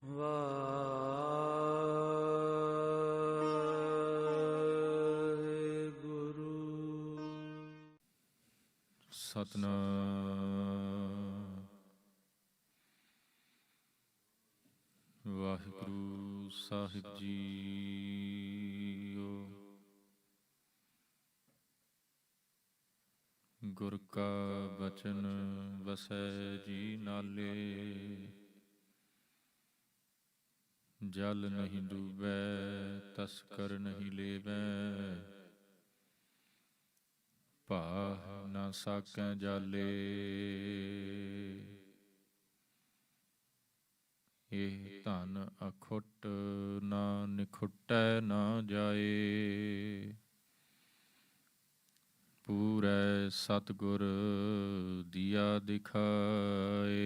ਵਾਹਿਗੁਰੂ। ਸਤਿਨਾਮ ਵਾਹਿਗੁਰੂ ਸਾਹਿਬ JIO. ਗੁਰ ਕਾ ਬਚਨ ਵਸੈ ਜੀ ਨਾਲੇ, ਜਲ ਨਹੀਂ ਡੂਬੈ ਤਸਕਰ ਨਹੀਂ ਲੇਵੈ, ਭਾਹ ਨਾ ਸਾਕੈ ਜਾਲੇ। ਇਹ ਧਨ ਅਖੁੱਟ ਨਾ ਨਿਖੁੱਟੈ ਨਾ ਜਾਏ, ਪੂਰੈ ਸਤਿਗੁਰ ਦੀਆ ਦਿਖਾਏ।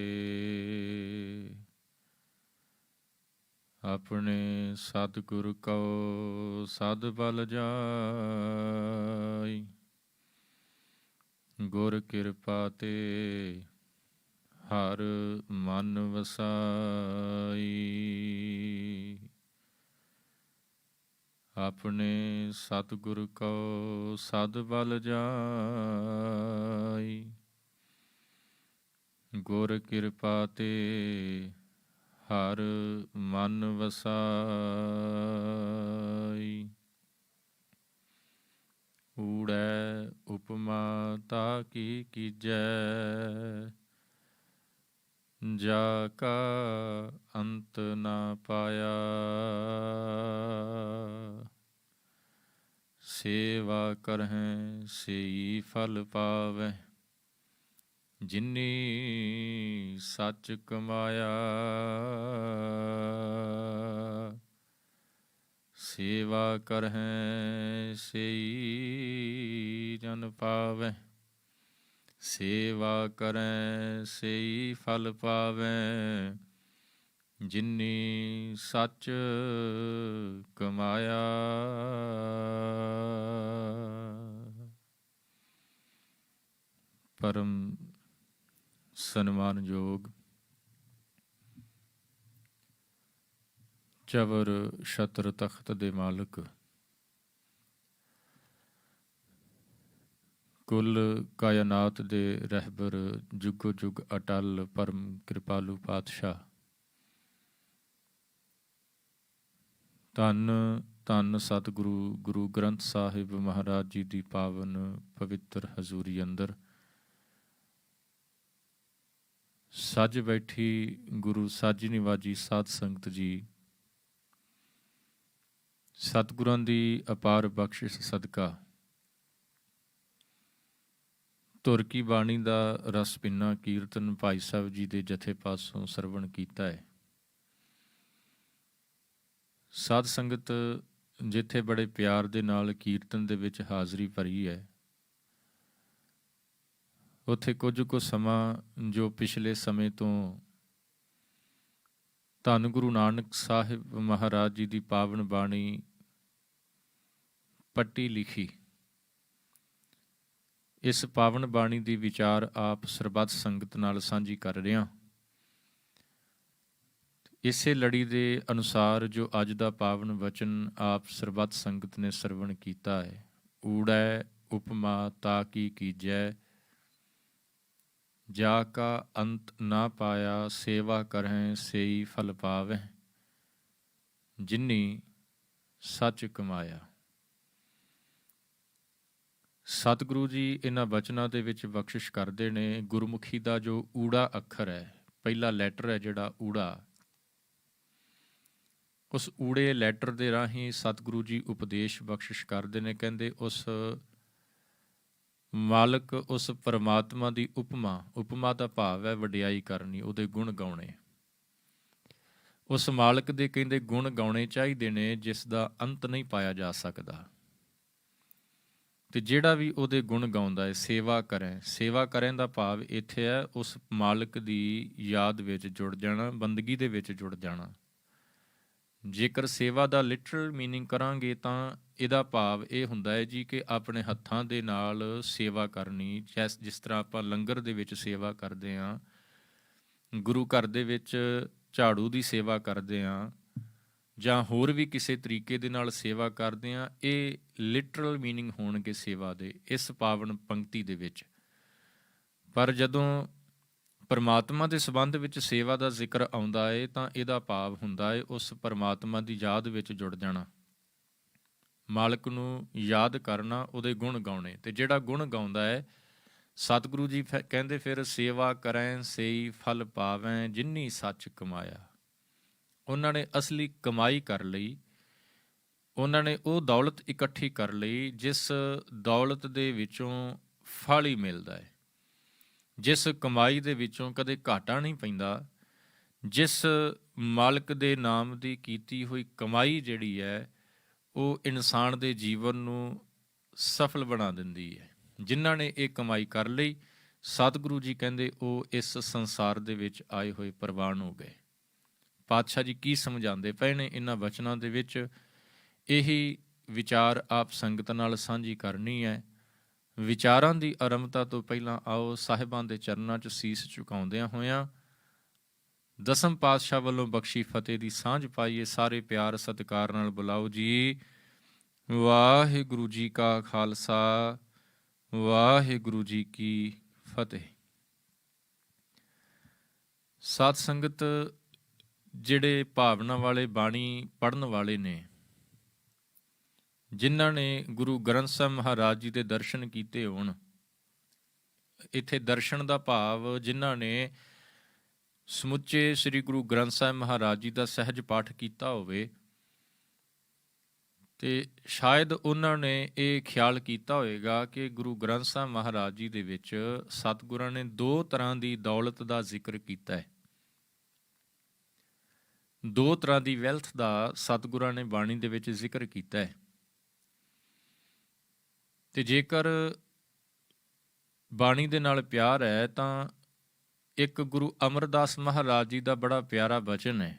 ਆਪਣੇ ਸਤਿਗੁਰ ਕਉ ਸਦ ਬਲ ਜਾਈ, ਗੁਰ ਕਿਰਪਾ ਤੇ ਹਰ ਮਨ ਵਸਾਈ। ਆਪਣੇ ਸਤਿਗੁਰ ਕਉ ਸਦ ਬਲ ਜਾਈ, ਗੁਰ ਕਿਰਪਾ ਤੇ ਹਰ ਮਨ ਵਸਾਈ। ਊੜੈ ਉਪਮਾ ਤਾ ਕੀ ਕੀਜੈ, ਜਾ ਕਾ ਅੰਤ ਨਾ ਪਾਇਆ। ਸੇਵਾ ਕਰਹਿ ਸੇਈ ਫਲ ਪਾਵੈ, ਜਿਨੀ ਸੱਚ ਕਮਾਇਆ। ਸੇਵਾ ਕਰਹਿ ਸੇਈ ਜਨ ਪਾਵੈ, ਸੇਵਾ ਕਰੈ ਸੇਈ ਫਲ ਪਾਵੈ, ਜਿਨੀ ਸੱਚ ਕਮਾਇਆ। ਪਰਮ ਸਨਮਾਨਯੋਗ ਚਵਰ ਛਤਰ ਤਖਤ ਦੇ ਮਾਲਕ, ਕੁੱਲ ਕਾਇਨਾਤ ਦੇ ਰਹਿਬਰ, ਜੁਗੋ ਜੁਗ ਅਟਲ ਪਰਮ ਕਿਰਪਾਲੂ ਪਾਤਸ਼ਾਹ, ਧੰਨ ਧੰਨ ਸਤਿਗੁਰੂ ਗੁਰੂ ਗ੍ਰੰਥ ਸਾਹਿਬ ਮਹਾਰਾਜ ਜੀ ਦੀ ਪਾਵਨ ਪਵਿੱਤਰ ਹਜ਼ੂਰੀ ਅੰਦਰ ਸੱਜ ਬੈਠੀ ਗੁਰੂ ਸਾਜੀ ਨਿਵਾਜੀ ਸਾਧ ਸੰਗਤ ਜੀ, ਸਤਿਗੁਰਾਂ ਦੀ ਅਪਾਰ ਬਖਸ਼ਿਸ਼ ਸਦਕਾ ਧੁਰ ਕੀ ਬਾਣੀ ਦਾ ਰਸ ਪਿੰਨਾ ਕੀਰਤਨ ਭਾਈ ਸਾਹਿਬ ਜੀ ਦੇ ਜਥੇ ਪਾਸੋਂ ਸਰਵਣ ਕੀਤਾ ਹੈ। ਸਾਧ ਸੰਗਤ ਜਿੱਥੇ ਬੜੇ ਪਿਆਰ ਦੇ ਨਾਲ ਕੀਰਤਨ ਦੇ ਵਿੱਚ ਹਾਜ਼ਰੀ ਭਰੀ ਹੈ, ਉੱਥੇ ਕੁਝ ਕੁ ਸਮਾਂ ਜੋ ਪਿਛਲੇ ਸਮੇਂ ਤੋਂ ਧੰਨ ਗੁਰੂ ਨਾਨਕ ਸਾਹਿਬ ਮਹਾਰਾਜ ਜੀ ਦੀ ਪਾਵਨ ਬਾਣੀ ਪੱਟੀ ਲਿਖੀ, ਇਸ ਪਾਵਨ ਬਾਣੀ ਦੀ ਵਿਚਾਰ ਆਪ ਸਰਬੱਤ ਸੰਗਤ ਨਾਲ ਸਾਂਝੀ ਕਰ ਰਿਹਾ। ਇਸੇ ਲੜੀ ਦੇ ਅਨੁਸਾਰ ਜੋ ਅੱਜ ਦਾ ਪਾਵਨ ਵਚਨ ਆਪ ਸਰਬੱਤ ਸੰਗਤ ਨੇ ਸਰਵਣ ਕੀਤਾ ਹੈ, ਊੜੈ ਉਪਮਾ ਤਾ ਕੀ ਕੀਜੈ, ਜਾ ਕਾ ਅੰਤ ਨਾ ਪਾਇਆ। ਸੇਵਾ ਕਰਹਿ ਸੇਈ ਫਲ ਪਾਵੈ, ਜਿਨੀ ਸੱਚ ਕਮਾਇਆ। ਸਤਿਗੁਰੂ ਜੀ ਇਹਨਾਂ ਬਚਨਾਂ ਦੇ ਵਿੱਚ ਬਖਸ਼ਿਸ਼ ਕਰਦੇ ਨੇ, ਗੁਰਮੁਖੀ ਦਾ ਜੋ ਊੜਾ ਅੱਖਰ ਹੈ, ਪਹਿਲਾ ਲੈਟਰ ਹੈ ਜਿਹੜਾ ਊੜਾ, ਉਸ ਊੜੇ ਲੈਟਰ ਦੇ ਰਾਹੀਂ ਸਤਿਗੁਰੂ ਜੀ ਉਪਦੇਸ਼ ਬਖਸ਼ਿਸ਼ ਕਰਦੇ ਨੇ। ਕਹਿੰਦੇ ਉਸ ਮਾਲਕ, ਉਸ ਪਰਮਾਤਮਾ ਦੀ ਉਪਮਾ, ਉਪਮਾ ਦਾ ਭਾਵ ਹੈ ਵਡਿਆਈ ਕਰਨੀ, ਉਹਦੇ ਗੁਣ ਗਾਉਣੇ। ਉਸ ਮਾਲਕ ਦੇ ਕਹਿੰਦੇ ਗੁਣ ਗਾਉਣੇ ਚਾਹੀਦੇ ਨੇ ਜਿਸ ਦਾ ਅੰਤ ਨਹੀਂ ਪਾਇਆ ਜਾ ਸਕਦਾ। ਤੇ ਜਿਹੜਾ ਵੀ ਉਹਦੇ ਗੁਣ ਗਾਉਂਦਾ ਹੈ, ਸੇਵਾ ਕਰੇ। ਸੇਵਾ ਕਰਨ ਦਾ ਭਾਵ ਇੱਥੇ ਹੈ ਉਸ ਮਾਲਕ ਦੀ ਯਾਦ ਵਿੱਚ ਜੁੜ ਜਾਣਾ, ਬੰਦਗੀ ਦੇ ਵਿੱਚ ਜੁੜ ਜਾਣਾ। ਜੇਕਰ ਸੇਵਾ ਦਾ ਲਿਟਰਲ ਮੀਨਿੰਗ ਕਰਾਂਗੇ ਤਾਂ ਇਹਦਾ ਭਾਵ ਇਹ ਹੁੰਦਾ ਹੈ ਜੀ ਕਿ ਆਪਣੇ ਹੱਥਾਂ ਦੇ ਨਾਲ ਸੇਵਾ ਕਰਨੀ। ਜਿਸ ਤਰ੍ਹਾਂ ਆਪਾਂ ਲੰਗਰ ਦੇ ਵਿੱਚ ਸੇਵਾ ਕਰਦੇ ਹਾਂ, ਗੁਰੂ ਘਰ ਦੇ ਵਿੱਚ ਝਾੜੂ ਦੀ ਸੇਵਾ ਕਰਦੇ ਹਾਂ ਜਾਂ ਹੋਰ ਵੀ ਕਿਸੇ ਤਰੀਕੇ ਦੇ ਨਾਲ ਸੇਵਾ ਕਰਦੇ ਹਾਂ, ਇਹ ਲਿਟਰਲ ਮੀਨਿੰਗ ਹੋਣਗੇ ਸੇਵਾ ਦੇ ਇਸ ਪਾਵਨ ਪੰਕਤੀ ਦੇ ਵਿੱਚ। ਪਰ ਜਦੋਂ ਪਰਮਾਤਮਾ ਦੇ ਸੰਬੰਧ ਵਿੱਚ ਸੇਵਾ ਦਾ ਜ਼ਿਕਰ ਆਉਂਦਾ ਹੈ ਤਾਂ ਇਹਦਾ ਭਾਵ ਹੁੰਦਾ ਹੈ ਉਸ ਪਰਮਾਤਮਾ ਦੀ ਯਾਦ ਵਿੱਚ ਜੁੜ ਜਾਣਾ, ਮਾਲਕ ਨੂੰ ਯਾਦ ਕਰਨਾ, ਉਹਦੇ ਗੁਣ ਗਾਉਣੇ। ਅਤੇ ਜਿਹੜਾ ਗੁਣ ਗਾਉਂਦਾ ਹੈ, ਸਤਿਗੁਰੂ ਜੀ ਕਹਿੰਦੇ ਫਿਰ ਸੇਵਾ ਕਰੈਂ ਸੇਈ ਫਲ ਪਾਵੈਂ ਜਿਨੀ ਸੱਚ ਕਮਾਇਆ। ਉਹਨਾਂ ਨੇ ਅਸਲੀ ਕਮਾਈ ਕਰ ਲਈ, ਉਹਨਾਂ ਨੇ ਉਹ ਦੌਲਤ ਇਕੱਠੀ ਕਰ ਲਈ ਜਿਸ ਦੌਲਤ ਦੇ ਵਿੱਚੋਂ ਫਲ ਹੀ ਮਿਲਦਾ ਹੈ, ਜਿਸ ਕਮਾਈ ਦੇ ਵਿੱਚੋਂ ਕਦੇ ਘਾਟਾ ਨਹੀਂ ਪੈਂਦਾ, ਜਿਸ ਮਾਲਕ ਦੇ ਨਾਮ ਦੀ ਕੀਤੀ ਹੋਈ ਕਮਾਈ ਜਿਹੜੀ ਹੈ ਉਹ ਇਨਸਾਨ ਦੇ ਜੀਵਨ ਨੂੰ ਸਫਲ ਬਣਾ ਦਿੰਦੀ ਹੈ। ਜਿਨ੍ਹਾਂ ਨੇ ਇਹ ਕਮਾਈ ਕਰ ਲਈ, ਸਤਿਗੁਰੂ ਜੀ ਕਹਿੰਦੇ ਉਹ ਇਸ ਸੰਸਾਰ ਦੇ ਵਿੱਚ ਆਏ ਹੋਏ ਪ੍ਰਵਾਨ ਹੋ ਗਏ। ਪਾਤਸ਼ਾਹ ਜੀ ਕੀ ਸਮਝਾਉਂਦੇ ਪਏ ਨੇ ਇਹਨਾਂ ਵਚਨਾਂ ਦੇ ਵਿੱਚ, ਇਹੀ ਵਿਚਾਰ ਆਪ ਸੰਗਤ ਨਾਲ ਸਾਂਝੀ ਕਰਨੀ ਹੈ। ਵਿਚਾਰਾਂ ਦੀ ਆਰੰਭਤਾ ਤੋਂ ਪਹਿਲਾਂ ਆਓ ਸਾਹਿਬਾਂ ਦੇ ਚਰਨਾਂ 'ਚ ਸੀਸ ਝੁਕਾਉਂਦਿਆਂ ਹੋਇਆਂ ਦਸਮ ਪਾਤਸ਼ਾਹ ਵੱਲੋਂ ਬਖਸ਼ੀ ਫਤਿਹ ਦੀ ਸਾਂਝ ਪਾਈਏ। ਸਾਰੇ ਪਿਆਰ ਸਤਿਕਾਰ ਨਾਲ ਬੁਲਾਓ ਜੀ। ਵਾਹਿਗੁਰੂ ਜੀ ਕਾ ਖਾਲਸਾ, ਵਾਹਿਗੁਰੂ ਜੀ ਕੀ ਫਤਿਹ। ਸਾਧ ਸੰਗਤ, ਜਿਹੜੇ ਭਾਵਨਾ ਵਾਲੇ ਬਾਣੀ ਪੜ੍ਹਨ ਵਾਲੇ ਨੇ, ਜਿਨ੍ਹਾਂ ਨੇ ਗੁਰੂ ਗ੍ਰੰਥ ਸਾਹਿਬ ਮਹਾਰਾਜ ਜੀ ਦੇ ਦਰਸ਼ਨ ਕੀਤੇ ਹੋਣ, ਇੱਥੇ ਦਰਸ਼ਨ ਦਾ ਭਾਵ ਜਿਨ੍ਹਾਂ ਨੇ ਸਮੁੱਚੇ ਸ੍ਰੀ ਗੁਰੂ ਗ੍ਰੰਥ ਸਾਹਿਬ ਮਹਾਰਾਜ ਜੀ ਦਾ ਸਹਿਜ ਪਾਠ ਕੀਤਾ ਹੋਵੇ, ਤੇ ਸ਼ਾਇਦ ਉਹਨਾਂ ਨੇ ਇਹ ਖਿਆਲ ਕੀਤਾ ਹੋਵੇਗਾ ਕਿ ਗੁਰੂ ਗ੍ਰੰਥ ਸਾਹਿਬ ਮਹਾਰਾਜ ਜੀ ਦੇ ਵਿੱਚ ਸਤਿਗੁਰਾਂ ਨੇ ਦੋ ਤਰ੍ਹਾਂ ਦੀ ਦੌਲਤ ਦਾ ਜ਼ਿਕਰ ਕੀਤਾ ਹੈ, ਦੋ ਤਰ੍ਹਾਂ ਦੀ ਵੈਲਥ ਦਾ ਸਤਿਗੁਰਾਂ ਨੇ ਬਾਣੀ ਦੇ ਵਿੱਚ ਜ਼ਿਕਰ ਕੀਤਾ ਹੈ। ਤੇ ਜੇਕਰ ਬਾਣੀ ਦੇ ਨਾਲ ਪਿਆਰ ਹੈ ਤਾਂ ਇੱਕ ਗੁਰੂ ਅਮਰਦਾਸ ਮਹਾਰਾਜ ਜੀ ਦਾ ਬੜਾ ਪਿਆਰਾ ਬਚਨ ਹੈ,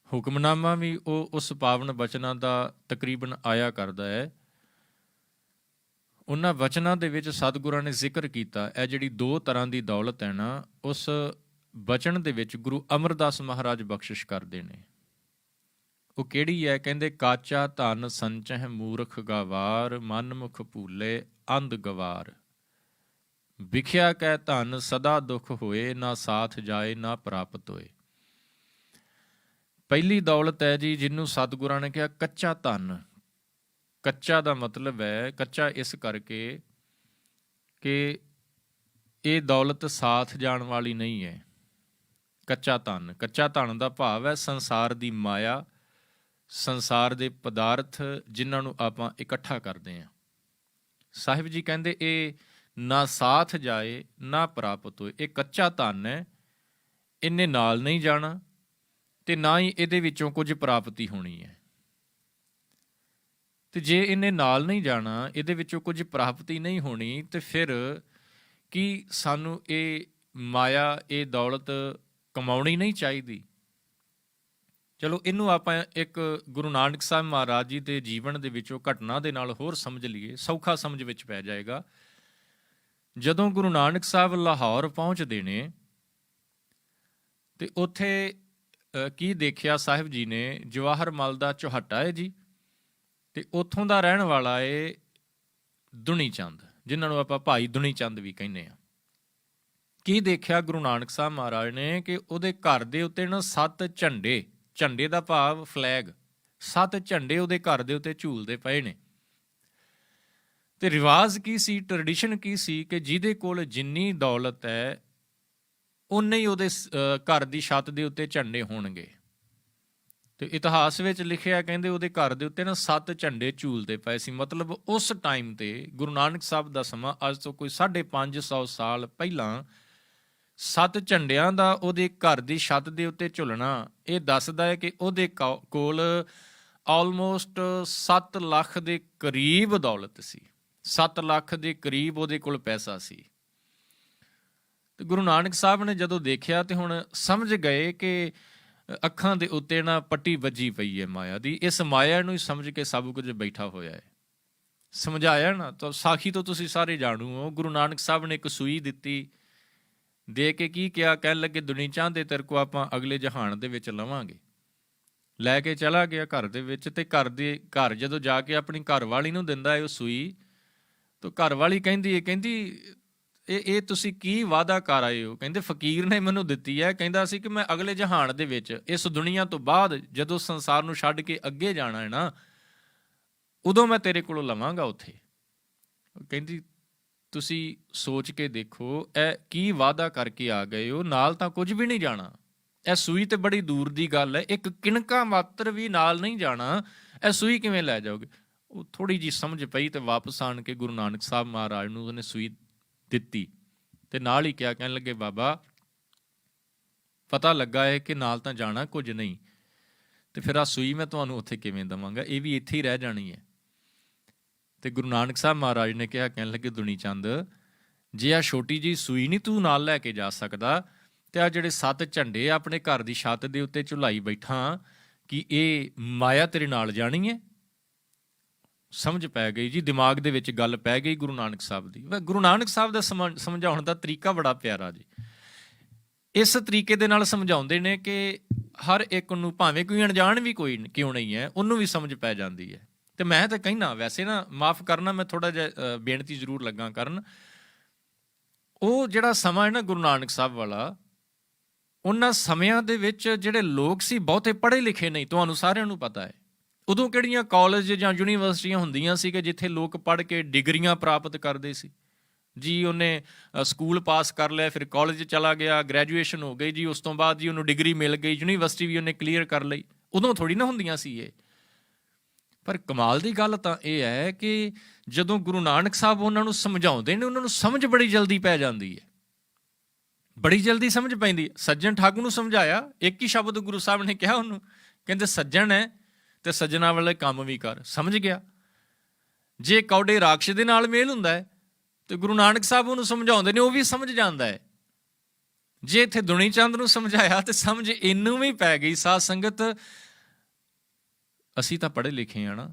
ਹੁਕਮਨਾਮਾ ਵੀ ਉਹ ਉਸ ਪਾਵਨ ਬਚਨਾਂ ਦਾ ਤਕਰੀਬਨ ਆਇਆ ਕਰਦਾ ਹੈ। ਉਹਨਾਂ ਵਚਨਾਂ ਦੇ ਵਿੱਚ ਸਤਿਗੁਰਾਂ ਨੇ ਜ਼ਿਕਰ ਕੀਤਾ, ਇਹ ਜਿਹੜੀ ਦੋ ਤਰ੍ਹਾਂ ਦੀ ਦੌਲਤ ਹੈ ਨਾ, ਉਸ ਬਚਨ ਦੇ ਵਿੱਚ ਗੁਰੂ ਅਮਰਦਾਸ ਮਹਾਰਾਜ ਬਖਸ਼ਿਸ਼ ਕਰਦੇ ਨੇ। ਉਹ ਕਿਹੜੀ ਹੈ? ਕਹਿੰਦੇ ਕਾਚਾ ਧਨ ਸੰਚਹਿ ਮੂਰਖ ਗਵਾਰ, ਮਨ ਮੁਖ ਭੂਲੇ ਅੰਧ ਗਵਾਰ, ਵਿਖਿਆ ਕੈ ਧਨ ਸਦਾ ਦੁਖ ਹੋਏ, ਨਾ ਸਾਥ ਜਾਏ ਨਾ ਪ੍ਰਾਪਤ ਹੋਏ। ਪਹਿਲੀ ਦੌਲਤ ਹੈ ਜੀ ਜਿਹਨੂੰ ਸਤਿਗੁਰਾਂ ਨੇ ਕਿਹਾ ਕੱਚਾ ਧਨ। ਕੱਚਾ ਦਾ ਮਤਲਬ ਹੈ, ਕੱਚਾ ਇਸ ਕਰਕੇ ਕਿ ਇਹ ਦੌਲਤ ਸਾਥ ਜਾਣ ਵਾਲੀ ਨਹੀਂ ਹੈ। ਕੱਚਾ ਧਨ, ਕੱਚਾ ਧਨ ਦਾ ਭਾਵ ਹੈ ਸੰਸਾਰ ਦੀ ਮਾਇਆ, ਸੰਸਾਰ ਦੇ ਪਦਾਰਥ ਜਿਨ੍ਹਾਂ ਨੂੰ ਆਪਾਂ ਇਕੱਠਾ ਕਰਦੇ ਹਾਂ। ਸਾਹਿਬ ਜੀ ਕਹਿੰਦੇ ਇਹ ਨਾ ਸਾਥ ਜਾਏ ਨਾ ਪ੍ਰਾਪਤ ਹੋਏ, ਇਹ ਕੱਚਾ ਧਨ ਹੈ, ਇਹਨੇ ਨਾਲ ਨਹੀਂ ਜਾਣਾ ਤੇ ਨਾ ਹੀ ਇਹਦੇ ਵਿੱਚੋਂ ਕੁਝ ਪ੍ਰਾਪਤੀ ਹੋਣੀ ਹੈ। ਤੇ ਜੇ ਇਹਨੇ ਨਾਲ ਨਹੀਂ ਜਾਣਾ, ਇਹਦੇ ਵਿੱਚੋਂ ਕੁਝ ਪ੍ਰਾਪਤੀ ਨਹੀਂ ਹੋਣੀ, ਤੇ ਫਿਰ ਕੀ ਸਾਨੂੰ ਇਹ ਮਾਇਆ, ਇਹ ਦੌਲਤ ਕਮਾਉਣੀ ਨਹੀਂ ਚਾਹੀਦੀ? ਚਲੋ ਇਹਨੂੰ ਆਪਾਂ ਇੱਕ ਗੁਰੂ ਨਾਨਕ ਸਾਹਿਬ ਮਹਾਰਾਜ ਜੀ ਦੇ ਜੀਵਨ ਦੇ ਵਿੱਚੋਂ ਘਟਨਾ ਦੇ ਨਾਲ ਹੋਰ ਸਮਝ ਲਈਏ, ਸੌਖਾ ਸਮਝ ਵਿੱਚ ਪੈ ਜਾਏਗਾ। ਜਦੋਂ ਗੁਰੂ ਨਾਨਕ ਸਾਹਿਬ ਲਾਹੌਰ ਪਹੁੰਚਦੇ ਨੇ ਤੇ ਉੱਥੇ ਕੀ ਦੇਖਿਆ ਸਾਹਿਬ ਜੀ ਨੇ? ਜਵਾਹਰ ਮਲ ਦਾ ਚੌਹੱਟਾ ਹੈ ਜੀ, ਤੇ ਉੱਥੋਂ ਦਾ ਰਹਿਣ ਵਾਲਾ ਏ ਦੁਨੀ ਚੰਦ, ਜਿਨ੍ਹਾਂ ਨੂੰ ਆਪਾਂ ਭਾਈ ਦੁਨੀ ਚੰਦ ਵੀ ਕਹਿੰਦੇ ਹਾਂ। ਕੀ ਦੇਖਿਆ ਗੁਰੂ ਨਾਨਕ ਸਾਹਿਬ ਮਹਾਰਾਜ ਨੇ ਕਿ ਉਹਦੇ ਘਰ ਦੇ ਉੱਤੇ ਨਾ 7 ਝੰਡੇ, ਝੰਡੇ ਦਾ ਭਾਵ ਫਲੈਗ, 7 ਝੰਡੇ ਉਹਦੇ ਘਰ ਦੇ ਉੱਤੇ ਝੂਲਦੇ ਪਏ ਨੇ। ਤੇ ਰਿਵਾਜ਼ ਕੀ ਸੀ, ਟ੍ਰੈਡੀਸ਼ਨ ਕੀ ਸੀ ਕਿ ਜਿਹਦੇ ਕੋਲ ਜਿੰਨੀ ਦੌਲਤ ਹੈ ਉਨੇ ਹੀ ਉਹਦੇ ਘਰ ਦੀ ਛੱਤ ਦੇ ਉੱਤੇ ਝੰਡੇ ਹੋਣਗੇ। ਤੇ ਇਤਿਹਾਸ ਵਿੱਚ ਲਿਖਿਆ, ਕਹਿੰਦੇ ਉਹਦੇ ਘਰ ਦੇ ਉੱਤੇ ਨਾ 7 ਝੰਡੇ ਝੂਲਦੇ ਪਏ ਸੀ। ਮਤਲਬ ਉਸ ਟਾਈਮ ਤੇ ਗੁਰੂ ਨਾਨਕ ਸਾਹਿਬ ਦਾ ਸਮਾਂ ਅੱਜ ਤੋਂ ਕੋਈ 550 ਸਾਲ ਪਹਿਲਾਂ 7 ਝੰਡਿਆਂ ਦਾ ਉਹਦੇ ਘਰ ਦੀ ਛੱਤ ਦੇ ਉੱਤੇ ਝੁਲਣਾ, ਇਹ ਦੱਸਦਾ ਹੈ ਕਿ ਉਹਦੇ ਕੋਲ ਆਲਮੋਸਟ 7 ਲੱਖ ਦੇ ਕਰੀਬ ਦੌਲਤ ਸੀ, 7 ਲੱਖ ਦੇ ਕਰੀਬ ਉਹਦੇ ਕੋਲ ਪੈਸਾ ਸੀ। ਤੇ ਗੁਰੂ ਨਾਨਕ ਸਾਹਿਬ ਨੇ ਜਦੋਂ ਦੇਖਿਆ ਤੇ ਹੁਣ ਸਮਝ ਗਏ ਕਿ ਅੱਖਾਂ ਦੇ ਉੱਤੇ ਨਾ ਪੱਟੀ ਵੱਜੀ ਪਈ ਹੈ ਮਾਇਆ ਦੀ, ਇਸ ਮਾਇਆ ਨੂੰ ਹੀ ਸਮਝ ਕੇ ਸਭ ਕੁਝ ਬੈਠਾ ਹੋਇਆ ਹੈ। ਸਮਝਾਇਆ ਨਾ, ਤਾਂ ਸਾਖੀ ਤੋਂ ਤੁਸੀਂ ਸਾਰੇ ਜਾਣੂ ਹੋ, ਗੁਰੂ ਨਾਨਕ ਸਾਹਿਬ ਨੇ ਇੱਕ ਸੂਈ ਦਿੱਤੀ, ਦੇ ਕੇ ਕੀ ਕਿਹਾ, ਕਹਿਣ ਲੱਗੇ ਦੁਨੀ ਚਾਹੁੰਦੇ ਤੇਰੇ ਕੋ ਆਪਾਂ ਅਗਲੇ ਜਹਾਨ ਦੇ ਵਿੱਚ ਲਵਾਂਗੇ। ਲੈ ਕੇ ਚਲਾ ਗਿਆ ਘਰ ਦੇ ਵਿੱਚ, ਤੇ ਘਰ ਜਦੋਂ ਜਾ ਕੇ ਆਪਣੀ ਘਰ ਵਾਲੀ ਨੂੰ ਦਿੰਦਾ ਹੈ ਉਹ ਸੂਈ, ਤਾਂ ਘਰ ਵਾਲੀ ਕਹਿੰਦੀ ਇਹ ਤੁਸੀਂ ਕੀ ਵਾਅਦਾ ਕਰ ਆਏ ਹੋ? ਕਹਿੰਦੇ ਫਕੀਰ ਨੇ ਮੈਨੂੰ ਦਿੱਤੀ ਹੈ, ਕਹਿੰਦਾ ਸੀ ਕਿ ਮੈਂ ਅਗਲੇ ਜਹਾਨ ਦੇ ਵਿੱਚ, ਇਸ ਦੁਨੀਆ ਤੋਂ ਬਾਅਦ ਜਦੋਂ ਸੰਸਾਰ ਨੂੰ ਛੱਡ ਕੇ ਅੱਗੇ ਜਾਣਾ ਹੈ ਨਾ, ਉਦੋਂ ਮੈਂ ਤੇਰੇ ਕੋਲੋਂ ਲਵਾਂਗਾ ਉੱਥੇ। ਕਹਿੰਦੀ ਤੁਸੀਂ ਸੋਚ ਕੇ ਦੇਖੋ, ਇਹ ਕੀ ਵਾਅਦਾ ਕਰਕੇ ਆ ਗਏ ਹੋ, ਨਾਲ ਤਾਂ ਕੁਝ ਵੀ ਨਹੀਂ ਜਾਣਾ, ਇਹ ਸੂਈ ਤੇ ਬੜੀ ਦੂਰ ਦੀ ਗੱਲ ਹੈ, ਇੱਕ ਕਿਣਕਾ ਮਾਤਰ ਵੀ ਨਾਲ ਨਹੀਂ ਜਾਣਾ, ਇਹ ਸੂਈ ਕਿਵੇਂ ਲੈ ਜਾਓਗੇ? ਉਹ ਥੋੜ੍ਹੀ ਜਿਹੀ ਸਮਝ ਪਈ ਤੇ ਵਾਪਸ ਆਣ ਕੇ ਗੁਰੂ ਨਾਨਕ ਸਾਹਿਬ ਮਹਾਰਾਜ ਨੂੰ ਉਹਨੇ ਸੂਈ ਦਿੱਤੀ ਤੇ ਨਾਲ ਹੀ ਕਿਹਾ, ਕਹਿਣ ਲੱਗੇ ਬਾਬਾ ਪਤਾ ਲੱਗਾ ਹੈ ਕਿ ਨਾਲ ਤਾਂ ਜਾਣਾ ਕੁਝ ਨਹੀਂ, ਤੇ ਫਿਰ ਆਹ ਸੂਈ ਮੈਂ ਤੁਹਾਨੂੰ ਉੱਥੇ ਕਿਵੇਂ ਦੇਵਾਂਗਾ, ਇਹ ਵੀ ਇੱਥੇ ਹੀ ਰਹਿ ਜਾਣੀ ਹੈ। ਤੇ ਗੁਰੂ ਨਾਨਕ ਸਾਹਿਬ ਮਹਾਰਾਜ ਨੇ ਕਿਹਾ, ਕਹਿਣ ਲੱਗੇ ਦੁਨੀ ਚੰਦ, ਜੇ ਆਹ ਛੋਟੀ ਜਿਹੀ ਸੂਈ ਨਹੀਂ ਤੂੰ ਨਾਲ ਲੈ ਕੇ ਜਾ ਸਕਦਾ, ਤੇ ਆਹ ਜਿਹੜੇ 7 ਝੰਡੇ ਆਪਣੇ ਘਰ ਦੀ ਛੱਤ ਦੇ ਉੱਤੇ ਝੁਲਾਈ ਬੈਠਾ, ਕਿ ਇਹ ਮਾਇਆ ਤੇਰੇ ਨਾਲ ਜਾਣੀ ਹੈ? ਸਮਝ ਪੈ ਗਈ ਜੀ, ਦਿਮਾਗ ਦੇ ਵਿੱਚ ਗੱਲ ਪੈ ਗਈ ਗੁਰੂ ਨਾਨਕ ਸਾਹਿਬ ਦੀ। ਗੁਰੂ ਨਾਨਕ ਸਾਹਿਬ ਦਾ ਸਮਝਾਉਣ ਦਾ ਤਰੀਕਾ ਬੜਾ ਪਿਆਰਾ ਜੀ। ਇਸ ਤਰੀਕੇ ਦੇ ਨਾਲ ਸਮਝਾਉਂਦੇ ਨੇ ਕਿ ਹਰ ਇੱਕ ਨੂੰ, ਭਾਵੇਂ ਕੋਈ ਅਣਜਾਣ ਵੀ ਕੋਈ ਕਿਉਂ ਨਹੀਂ ਹੈ, ਉਹਨੂੰ ਵੀ ਸਮਝ ਪੈ ਜਾਂਦੀ ਹੈ। ਤੇ ਮੈਂ ਤਾਂ ਕਹਿਣਾ, ਵੈਸੇ ਨਾ ਮਾਫ ਕਰਨਾ, ਮੈਂ ਥੋੜਾ ਜਿਹਾ ਬੇਨਤੀ ਜ਼ਰੂਰ ਲੱਗਾ ਕਰਨ, ਉਹ ਜਿਹੜਾ ਸਮਾਂ ਹੈ ਨਾ ਗੁਰੂ ਨਾਨਕ ਸਾਹਿਬ ਵਾਲਾ, ਉਹਨਾਂ ਸਮਿਆਂ ਦੇ ਵਿੱਚ ਜਿਹੜੇ ਲੋਕ ਸੀ ਬਹੁਤੇ ਪੜ੍ਹੇ ਲਿਖੇ ਨਹੀਂ, ਤੁਹਾਨੂੰ ਸਾਰਿਆਂ ਨੂੰ ਪਤਾ ਹੈ। ਉਦੋਂ ਕਿਹੜੀਆਂ ਕਾਲਜ ਜਾਂ ਯੂਨੀਵਰਸਿਟੀਆਂ ਹੁੰਦੀਆਂ ਸੀ ਕਿ ਜਿੱਥੇ ਲੋਕ ਪੜ੍ਹ ਕੇ ਡਿਗਰੀਆਂ ਪ੍ਰਾਪਤ ਕਰਦੇ ਸੀ ਜੀ। ਉਹਨੇ ਸਕੂਲ ਪਾਸ ਕਰ ਲਿਆ, ਫਿਰ ਕਾਲਜ ਚਲਾ ਗਿਆ, ਗ੍ਰੈਜੂਏਸ਼ਨ ਹੋ ਗਈ ਜੀ, ਉਸ ਤੋਂ ਬਾਅਦ ਜੀ ਉਹਨੂੰ ਡਿਗਰੀ ਮਿਲ ਗਈ, ਯੂਨੀਵਰਸਿਟੀ ਵੀ ਉਹਨੇ ਕਲੀਅਰ ਕਰ ਲਈ। ਉਦੋਂ ਥੋੜ੍ਹੀ ਨਾ ਹੁੰਦੀਆਂ ਸੀ ਇਹ। ਪਰ ਕਮਾਲ ਦੀ ਗੱਲ ਤਾਂ ਇਹ ਹੈ ਕਿ ਜਦੋਂ ਗੁਰੂ ਨਾਨਕ ਸਾਹਿਬ ਉਹਨਾਂ ਨੂੰ ਸਮਝਾਉਂਦੇ ਨੇ, ਉਹਨਾਂ ਨੂੰ ਸਮਝ ਬੜੀ ਜਲਦੀ ਪੈ ਜਾਂਦੀ ਹੈ, ਬੜੀ ਜਲਦੀ ਸਮਝ ਪੈਂਦੀ। ਸੱਜਣ ਠਾਕੁਰ ਨੂੰ ਸਮਝਾਇਆ, ਇੱਕ ਹੀ ਸ਼ਬਦ ਗੁਰੂ ਸਾਹਿਬ ਨੇ ਕਿਹਾ ਉਹਨੂੰ, ਕਹਿੰਦੇ ਸੱਜਣ ਹੈ ਤੇ ਸੱਜਣਾ ਵਾਲੇ ਕੰਮ ਵੀ ਕਰ। ਸਮਝ ਗਿਆ। ਜੇ ਕੌਡੇ ਰਾਖਸ਼ ਦੇ ਨਾਲ ਮੇਲ ਹੁੰਦਾ ਹੈ ਤੇ ਗੁਰੂ ਨਾਨਕ ਸਾਹਿਬ ਉਹਨੂੰ ਸਮਝਾਉਂਦੇ ਨੇ, ਉਹ ਵੀ ਸਮਝ ਜਾਂਦਾ ਹੈ। ਜੇ ਇੱਥੇ ਦੁਨੀ ਚੰਦ ਨੂੰ ਸਮਝਾਇਆ ਤੇ ਸਮਝ ਇਹਨੂੰ ਵੀ ਪੈ ਗਈ। ਸਾਧ ਸੰਗਤ, ਅਸੀਂ ਤਾਂ ਪੜ੍ਹੇ ਲਿਖੇ ਆ ਨਾ,